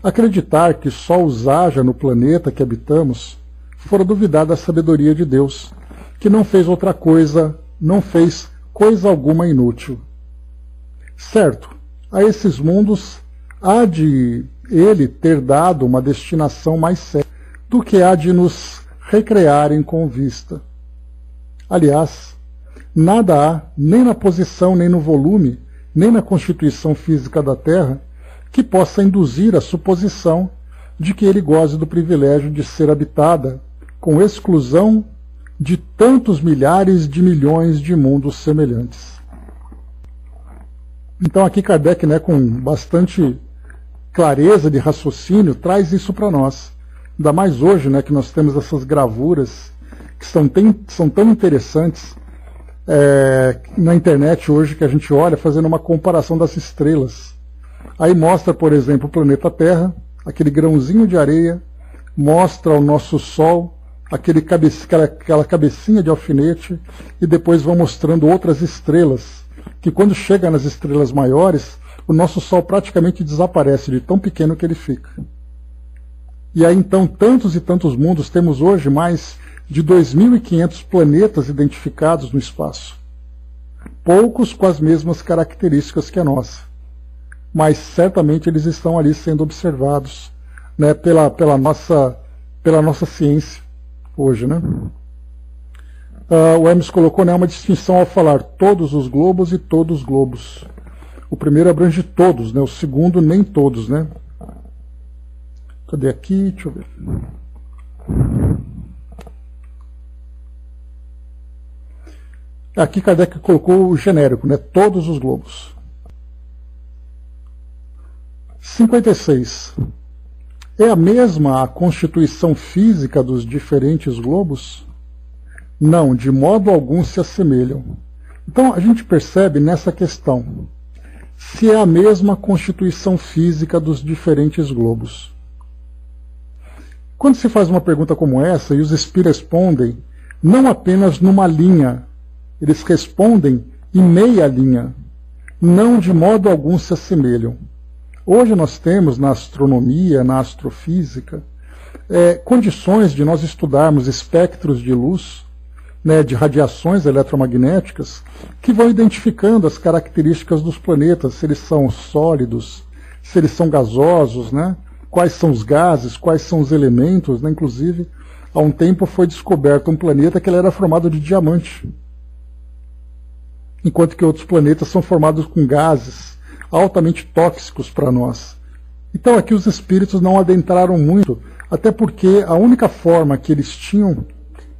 Acreditar que só os haja no planeta que habitamos fora duvidar da sabedoria de Deus, que não fez outra coisa, não fez coisa alguma inútil. Certo, a esses mundos há de ele ter dado uma destinação mais séria do que há de nos recrearem com vista. Aliás, nada há, nem na posição, nem no volume, nem na constituição física da Terra, que possa induzir a suposição de que ele goze do privilégio de ser habitada, com exclusão de tantos milhares de milhões de mundos semelhantes. Então aqui Kardec, né, com bastante clareza de raciocínio, traz isso para nós. Ainda mais hoje, né, que nós temos essas gravuras que são tão interessantes na internet hoje, que a gente olha fazendo uma comparação das estrelas. Aí mostra, por exemplo, o planeta Terra, aquele grãozinho de areia, mostra o nosso Sol, aquela cabecinha de alfinete, e depois vão mostrando outras estrelas, que quando chega nas estrelas maiores, o nosso Sol praticamente desaparece de tão pequeno que ele fica. E aí então tantos e tantos mundos, temos hoje mais de 2.500 planetas identificados no espaço. Poucos com as mesmas características que a nossa, mas certamente eles estão ali sendo observados, né, pela nossa ciência hoje, né? O Hermes colocou, né, uma distinção ao falar todos os globos e todos os globos. O primeiro abrange todos, né? O segundo nem todos, né? Cadê aqui? Deixa eu ver. Aqui Kardec colocou o genérico, né? Todos os globos. 56. É a mesma a constituição física dos diferentes globos? Não, de modo algum se assemelham. Então a gente percebe nessa questão se é a mesma constituição física dos diferentes globos. Quando se faz uma pergunta como essa e os espíritos respondem não apenas numa linha, eles respondem em meia linha, não de modo algum se assemelham. Hoje nós temos na astronomia, na astrofísica, condições de nós estudarmos espectros de luz, né, de radiações eletromagnéticas, que vão identificando as características dos planetas, se eles são sólidos, se eles são gasosos, né, quais são os gases, quais são os elementos, né, inclusive, há um tempo foi descoberto um planeta que ele era formado de diamante, enquanto que outros planetas são formados com gases altamente tóxicos para nós. Então aqui os espíritos não adentraram muito, até porque a única forma que eles tinham,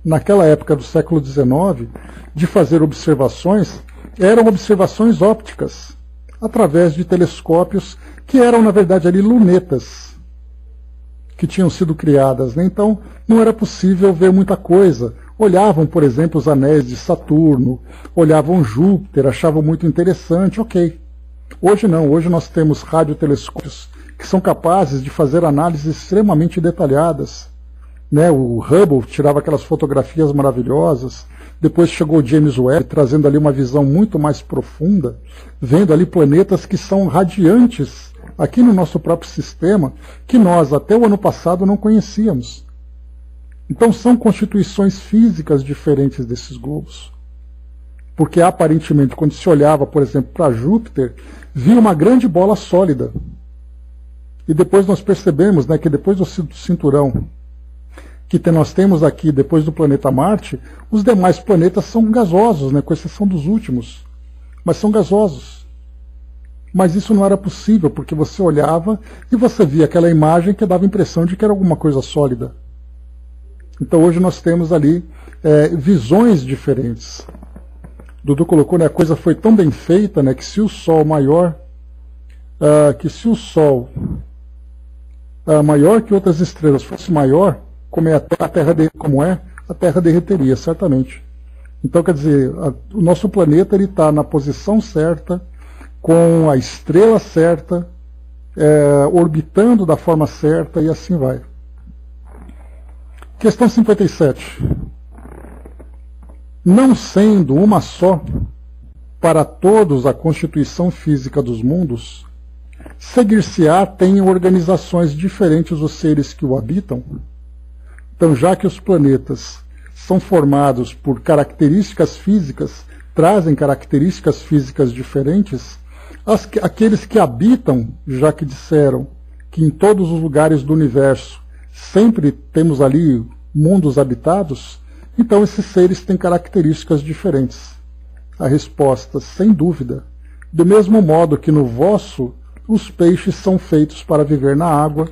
naquela época do século XIX, de fazer observações, eram observações ópticas, através de telescópios que eram, na verdade, ali lunetas, que tinham sido criadas, né? Então não era possível ver muita coisa. Olhavam, por exemplo, os anéis de Saturno, olhavam Júpiter, achavam muito interessante, ok. Hoje não, hoje nós temos radiotelescópios que são capazes de fazer análises extremamente detalhadas, né? O Hubble tirava aquelas fotografias maravilhosas, depois chegou o James Webb trazendo ali uma visão muito mais profunda, vendo ali planetas que são radiantes aqui no nosso próprio sistema, que nós até o ano passado não conhecíamos. Então são constituições físicas diferentes desses globos. Porque aparentemente, quando se olhava, por exemplo, para Júpiter, via uma grande bola sólida. E depois nós percebemos, né, que depois do cinturão que nós temos aqui, depois do planeta Marte, os demais planetas são gasosos, né, com exceção dos últimos. Mas são gasosos. Mas isso não era possível, porque você olhava e você via aquela imagem que dava a impressão de que era alguma coisa sólida. Então hoje nós temos ali visões diferentes. Dudu colocou, né, a coisa foi tão bem feita, né, que se o Sol maior que outras estrelas fosse maior, como é a Terra derreteria, certamente. Então, quer dizer, o nosso planeta está na posição certa, com a estrela certa, orbitando da forma certa e assim vai. Questão 57. Não sendo uma só, para todos a constituição física dos mundos, seguir-se-á tem organizações diferentes os seres que o habitam? Então, já que os planetas são formados por características físicas, trazem características físicas diferentes, aqueles que habitam, já que disseram que em todos os lugares do universo sempre temos ali mundos habitados, então esses seres têm características diferentes. A resposta, sem dúvida, do mesmo modo que no vosso, os peixes são feitos para viver na água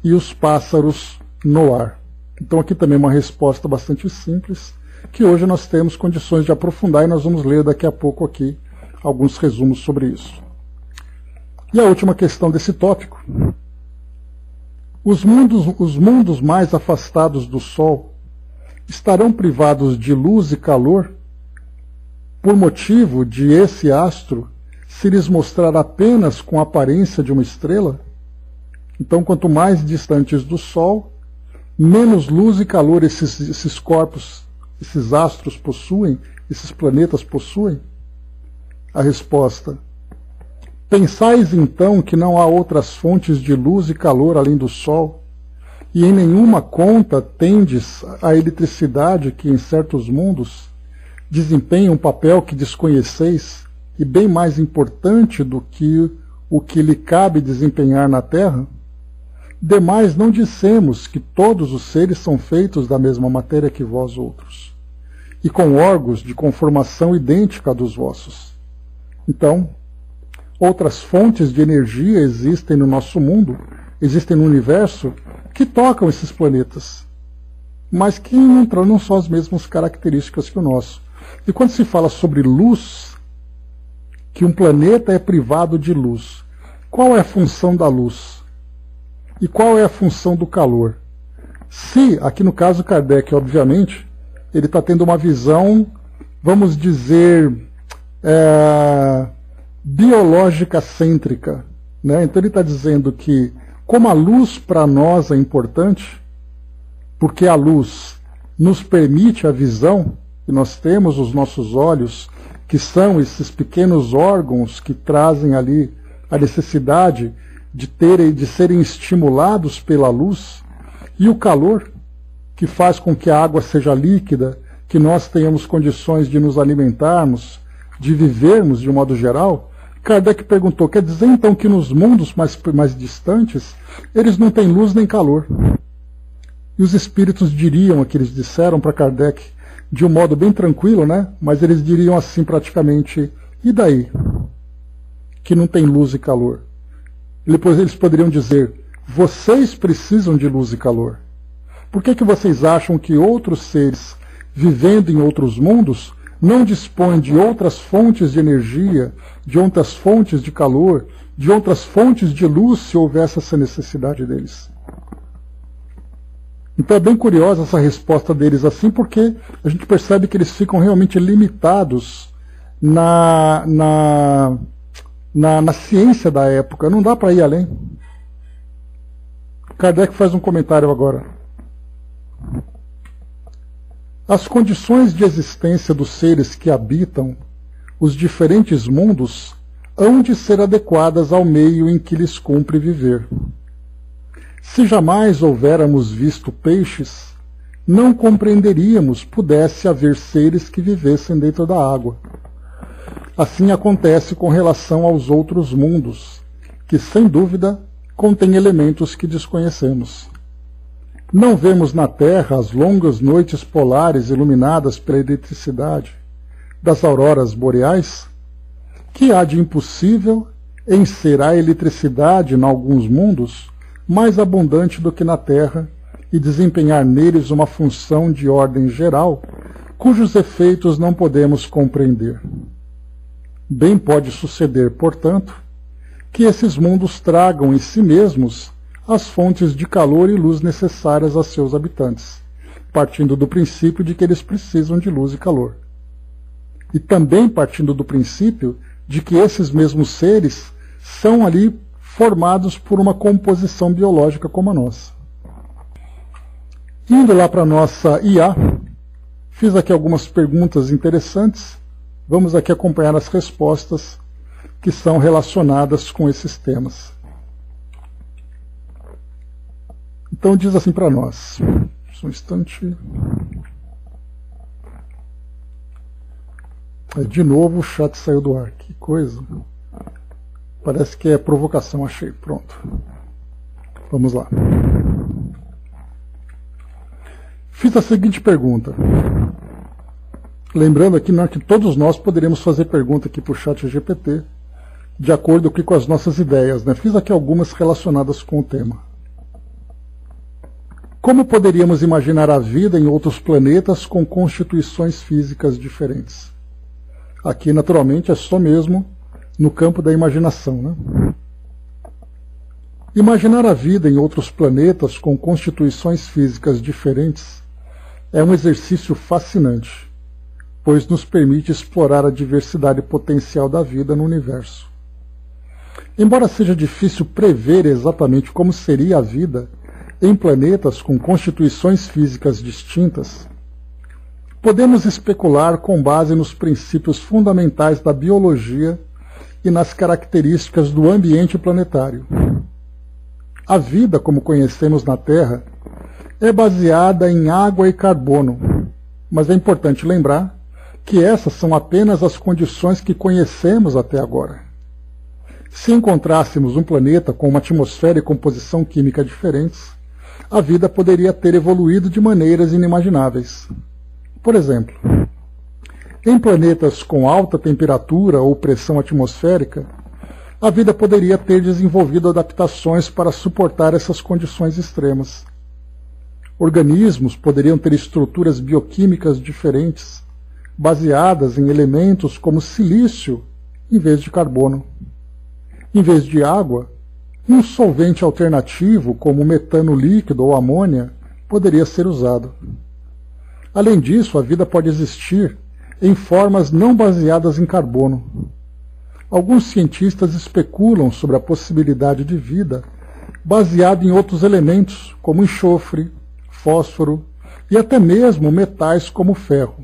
e os pássaros no ar. Então aqui também uma resposta bastante simples, que hoje nós temos condições de aprofundar e nós vamos ler daqui a pouco aqui alguns resumos sobre isso. E a última questão desse tópico. Os mundos mais afastados do Sol estarão privados de luz e calor por motivo de esse astro se lhes mostrar apenas com a aparência de uma estrela? Então, quanto mais distantes do Sol, menos luz e calor esses corpos, esses astros possuem, esses planetas possuem? A resposta: pensais então que não há outras fontes de luz e calor além do Sol, e em nenhuma conta tendes a eletricidade que em certos mundos desempenha um papel que desconheceis e bem mais importante do que o que lhe cabe desempenhar na Terra? Demais não dissemos que todos os seres são feitos da mesma matéria que vós outros, e com órgãos de conformação idêntica à dos vossos. Então, outras fontes de energia existem no nosso mundo, existem no universo, que tocam esses planetas, mas que não são as mesmas características que o nosso. E quando se fala sobre luz, que um planeta é privado de luz, qual é a função da luz? E qual é a função do calor? Se, aqui no caso Kardec, obviamente, ele está tendo uma visão, vamos dizer, biológica cêntrica, né? Então ele está dizendo que, como a luz para nós é importante, porque a luz nos permite a visão, e nós temos os nossos olhos, que são esses pequenos órgãos que trazem ali a necessidade de serem estimulados pela luz, e o calor, que faz com que a água seja líquida, que nós tenhamos condições de nos alimentarmos, de vivermos de um modo geral. Kardec perguntou, quer dizer então que nos mundos mais distantes, eles não têm luz nem calor? E os espíritos diriam, o que eles disseram para Kardec, de um modo bem tranquilo, né? Mas eles diriam assim praticamente, e daí? Que não tem luz e calor. Depois eles poderiam dizer, vocês precisam de luz e calor. Por que vocês acham que outros seres, vivendo em outros mundos, não dispõem de outras fontes de energia, de outras fontes de calor, de outras fontes de luz, se houvesse essa necessidade deles? Então é bem curiosa essa resposta deles assim, porque a gente percebe que eles ficam realmente limitados na ciência da época. Não dá para ir além. Kardec faz um comentário agora. As condições de existência dos seres que habitam os diferentes mundos hão de ser adequadas ao meio em que lhes cumpre viver. Se jamais houvéramos visto peixes, não compreenderíamos pudesse haver seres que vivessem dentro da água. Assim acontece com relação aos outros mundos, que, sem dúvida, contêm elementos que desconhecemos. Não vemos na Terra as longas noites polares iluminadas pela eletricidade das auroras boreais? Que há de impossível em ser a eletricidade, em alguns mundos, mais abundante do que na Terra e desempenhar neles uma função de ordem geral, cujos efeitos não podemos compreender. Bem pode suceder, portanto, que esses mundos tragam em si mesmos as fontes de calor e luz necessárias a seus habitantes, partindo do princípio de que eles precisam de luz e calor. E também partindo do princípio de que esses mesmos seres são ali formados por uma composição biológica como a nossa. Indo lá para a nossa IA, fiz aqui algumas perguntas interessantes. Vamos aqui acompanhar as respostas que são relacionadas com esses temas. Então diz assim para nós. Só um instante. De novo o chat saiu do ar. Que coisa. Parece que é provocação, achei. Pronto. Vamos lá. Fiz a seguinte pergunta. Lembrando aqui que todos nós poderíamos fazer pergunta aqui para o chat GPT, de acordo com as nossas ideias, né? Fiz aqui algumas relacionadas com o tema. Como poderíamos imaginar a vida em outros planetas com constituições físicas diferentes? Aqui, naturalmente, é só mesmo no campo da imaginação, né? Imaginar a vida em outros planetas com constituições físicas diferentes é um exercício fascinante, pois nos permite explorar a diversidade potencial da vida no universo. Embora seja difícil prever exatamente como seria a vida em planetas com constituições físicas distintas, podemos especular com base nos princípios fundamentais da biologia e nas características do ambiente planetário. A vida, como conhecemos na Terra, é baseada em água e carbono, mas é importante lembrar que essas são apenas as condições que conhecemos até agora. Se encontrássemos um planeta com uma atmosfera e composição química diferentes, a vida poderia ter evoluído de maneiras inimagináveis. Por exemplo, em planetas com alta temperatura ou pressão atmosférica, a vida poderia ter desenvolvido adaptações para suportar essas condições extremas. Organismos poderiam ter estruturas bioquímicas diferentes, baseadas em elementos como silício em vez de carbono. Em vez de água, um solvente alternativo, como metano líquido ou amônia, poderia ser usado. Além disso, a vida pode existir em formas não baseadas em carbono. Alguns cientistas especulam sobre a possibilidade de vida baseada em outros elementos, como enxofre, fósforo e até mesmo metais como ferro.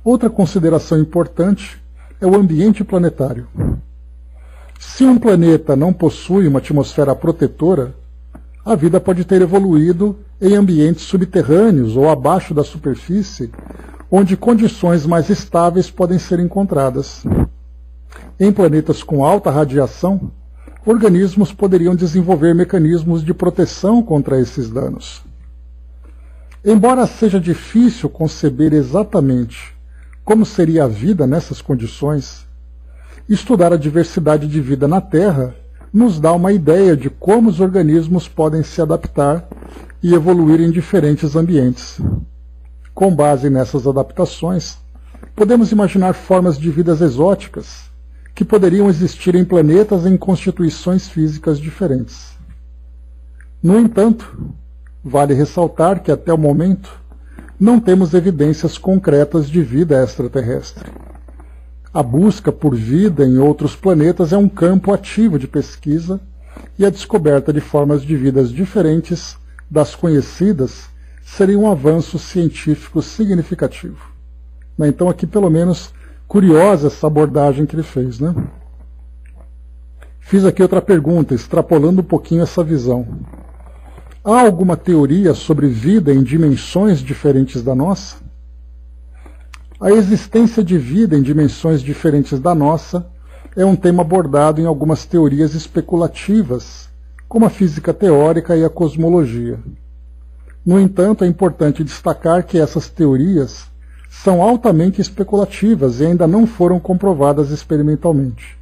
Outra consideração importante é o ambiente planetário. Se um planeta não possui uma atmosfera protetora, a vida pode ter evoluído em ambientes subterrâneos ou abaixo da superfície, onde condições mais estáveis podem ser encontradas. Em planetas com alta radiação, organismos poderiam desenvolver mecanismos de proteção contra esses danos. Embora seja difícil conceber exatamente como seria a vida nessas condições, estudar a diversidade de vida na Terra nos dá uma ideia de como os organismos podem se adaptar e evoluir em diferentes ambientes. Com base nessas adaptações, podemos imaginar formas de vidas exóticas que poderiam existir em planetas em constituições físicas diferentes. No entanto, vale ressaltar que até o momento não temos evidências concretas de vida extraterrestre. A busca por vida em outros planetas é um campo ativo de pesquisa e a descoberta de formas de vidas diferentes das conhecidas seria um avanço científico significativo. Então aqui pelo menos curiosa essa abordagem que ele fez, né? Fiz aqui outra pergunta, extrapolando um pouquinho essa visão. Há alguma teoria sobre vida em dimensões diferentes da nossa? A existência de vida em dimensões diferentes da nossa é um tema abordado em algumas teorias especulativas, como a física teórica e a cosmologia. No entanto, é importante destacar que essas teorias são altamente especulativas e ainda não foram comprovadas experimentalmente.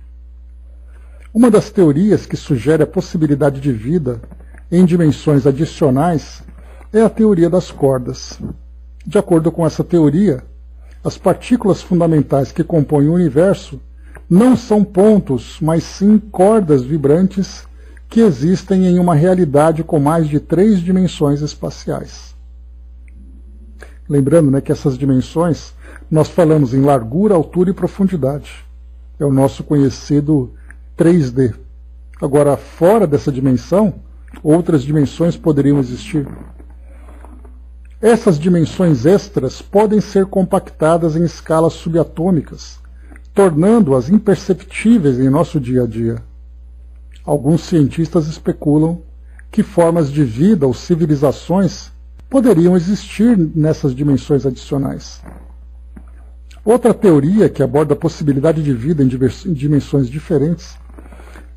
Uma das teorias que sugere a possibilidade de vida em dimensões adicionais é a teoria das cordas. De acordo com essa teoria, as partículas fundamentais que compõem o universo não são pontos, mas sim cordas vibrantes que existem em uma realidade com mais de 3 dimensões espaciais. Lembrando, que essas dimensões, nós falamos em largura, altura e profundidade. É o nosso conhecido 3D. Agora, fora dessa dimensão, outras dimensões poderiam existir. Essas dimensões extras podem ser compactadas em escalas subatômicas, tornando-as imperceptíveis em nosso dia a dia. Alguns cientistas especulam que formas de vida ou civilizações poderiam existir nessas dimensões adicionais. Outra teoria que aborda a possibilidade de vida em dimensões diferentes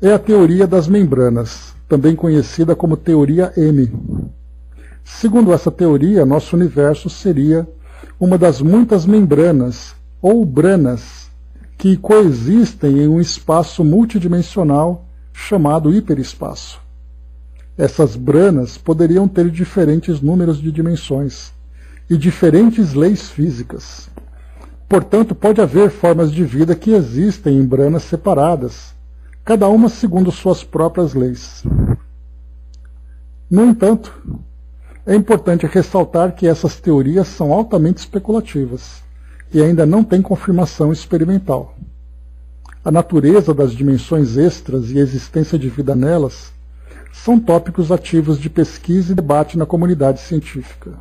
é a teoria das membranas, também conhecida como teoria M. Segundo essa teoria, nosso universo seria uma das muitas membranas, ou branas, que coexistem em um espaço multidimensional chamado hiperespaço. Essas branas poderiam ter diferentes números de dimensões e diferentes leis físicas. Portanto, pode haver formas de vida que existem em branas separadas, cada uma segundo suas próprias leis. No entanto, é importante ressaltar que essas teorias são altamente especulativas e ainda não têm confirmação experimental. A natureza das dimensões extras e a existência de vida nelas são tópicos ativos de pesquisa e debate na comunidade científica.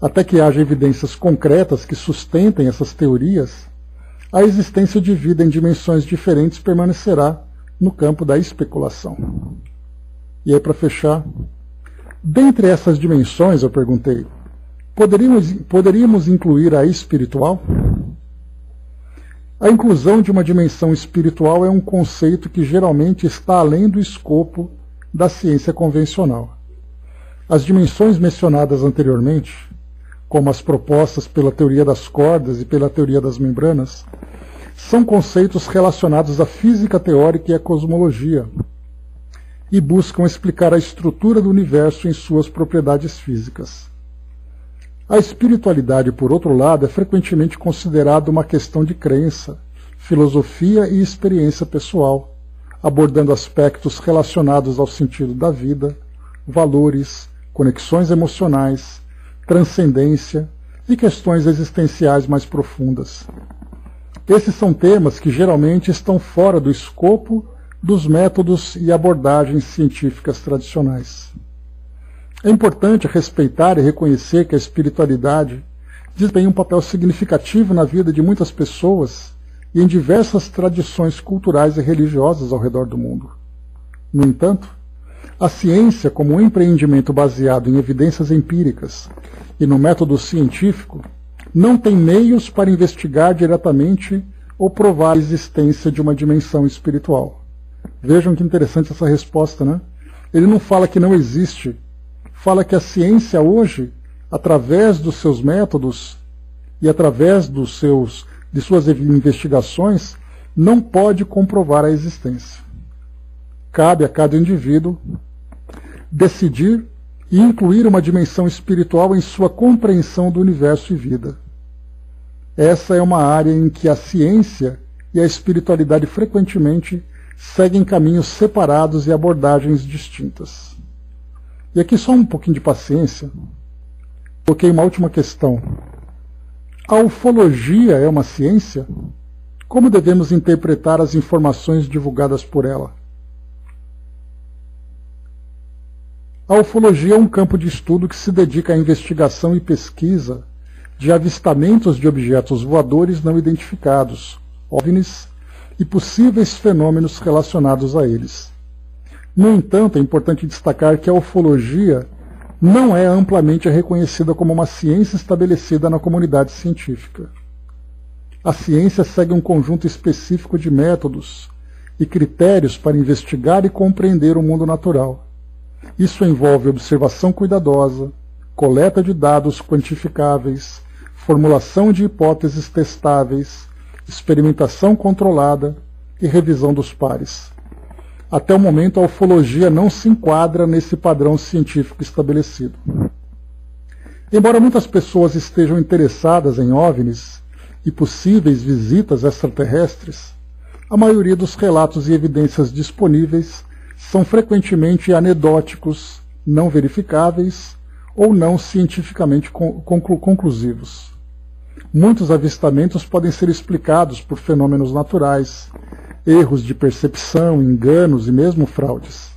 Até que haja evidências concretas que sustentem essas teorias, a existência de vida em dimensões diferentes permanecerá no campo da especulação. E aí, para fechar, dentre essas dimensões, eu perguntei, poderíamos incluir a espiritual? A inclusão de uma dimensão espiritual é um conceito que geralmente está além do escopo da ciência convencional. As dimensões mencionadas anteriormente, como as propostas pela teoria das cordas e pela teoria das membranas, são conceitos relacionados à física teórica e à cosmologia, e buscam explicar a estrutura do universo em suas propriedades físicas. A espiritualidade, por outro lado, é frequentemente considerada uma questão de crença, filosofia e experiência pessoal, abordando aspectos relacionados ao sentido da vida, valores, conexões emocionais, transcendência e questões existenciais mais profundas. Esses são temas que geralmente estão fora do escopo dos métodos e abordagens científicas tradicionais. É importante respeitar e reconhecer que a espiritualidade desempenha um papel significativo na vida de muitas pessoas e em diversas tradições culturais e religiosas ao redor do mundo. No entanto, a ciência, como um empreendimento baseado em evidências empíricas e no método científico, não tem meios para investigar diretamente ou provar a existência de uma dimensão espiritual. Vejam que interessante essa resposta, né? Ele não fala que não existe, fala que a ciência hoje, através dos seus métodos e através de suas investigações, não pode comprovar a existência. Cabe a cada indivíduo decidir e incluir uma dimensão espiritual em sua compreensão do universo e vida. Essa é uma área em que a ciência e a espiritualidade frequentemente seguem caminhos separados e abordagens distintas. E aqui só um pouquinho de paciência. Coloquei uma última questão. A ufologia é uma ciência? Como devemos interpretar as informações divulgadas por ela? A ufologia é um campo de estudo que se dedica à investigação e pesquisa de avistamentos de objetos voadores não identificados, OVNIs, e possíveis fenômenos relacionados a eles. No entanto, é importante destacar que a ufologia não é amplamente reconhecida como uma ciência estabelecida na comunidade científica. A ciência segue um conjunto específico de métodos e critérios para investigar e compreender o mundo natural. Isso envolve observação cuidadosa, coleta de dados quantificáveis, formulação de hipóteses testáveis, experimentação controlada e revisão dos pares. Até o momento, a ufologia não se enquadra nesse padrão científico estabelecido. Embora muitas pessoas estejam interessadas em OVNIs e possíveis visitas extraterrestres, a maioria dos relatos e evidências disponíveis são frequentemente anedóticos, não verificáveis ou não cientificamente conclusivos. Muitos avistamentos podem ser explicados por fenômenos naturais, erros de percepção, enganos e mesmo fraudes.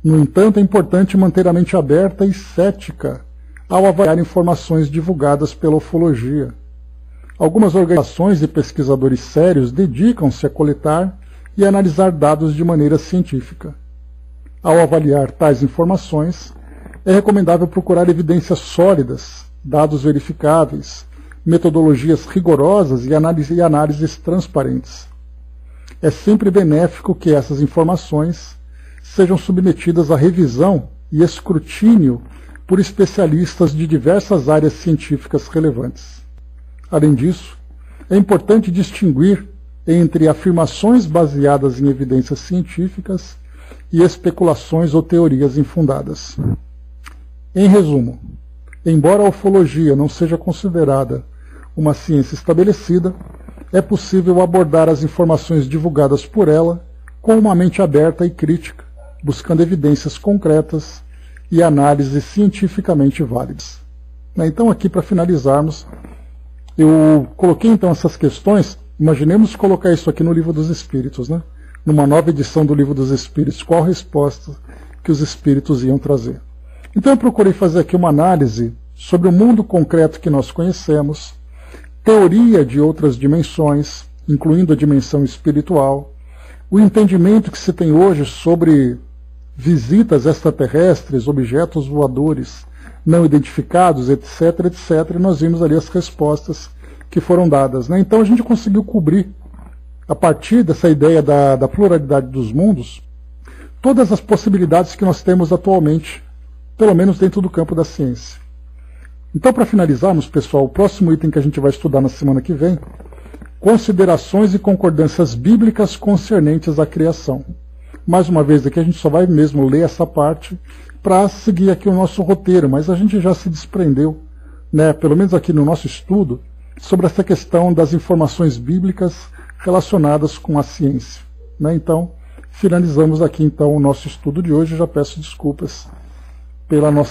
No entanto, é importante manter a mente aberta e cética ao avaliar informações divulgadas pela ufologia. Algumas organizações e pesquisadores sérios dedicam-se a coletar e analisar dados de maneira científica. Ao avaliar tais informações, é recomendável procurar evidências sólidas, dados verificáveis, metodologias rigorosas e análises transparentes. É sempre benéfico que essas informações sejam submetidas a revisão e escrutínio por especialistas de diversas áreas científicas relevantes. Além disso, é importante distinguir entre afirmações baseadas em evidências científicas e especulações ou teorias infundadas. Em resumo, embora a ufologia não seja considerada uma ciência estabelecida, é possível abordar as informações divulgadas por ela com uma mente aberta e crítica, buscando evidências concretas e análises cientificamente válidas. Então, aqui para finalizarmos, eu coloquei então essas questões. Imaginemos colocar isso aqui no Livro dos Espíritos, né? Numa nova edição do Livro dos Espíritos. Qual resposta que os espíritos iam trazer. Então eu procurei fazer aqui uma análise sobre o mundo concreto que nós conhecemos, teoria de outras dimensões, incluindo a dimensão espiritual, o entendimento que se tem hoje sobre visitas extraterrestres, objetos voadores não identificados, etc, etc, e nós vimos ali as respostas que foram dadas, né? Então a gente conseguiu cobrir, a partir dessa ideia da pluralidade dos mundos, todas as possibilidades que nós temos atualmente, pelo menos dentro do campo da ciência. Então, para finalizarmos, pessoal, o próximo item que a gente vai estudar na semana que vem, considerações e concordâncias bíblicas concernentes à criação. Mais uma vez aqui a gente só vai mesmo ler essa parte para seguir aqui o nosso roteiro, mas a gente já se desprendeu, né, pelo menos aqui no nosso estudo, sobre essa questão das informações bíblicas relacionadas com a ciência, né? Então, finalizamos aqui então o nosso estudo de hoje. Já peço desculpas pela nossa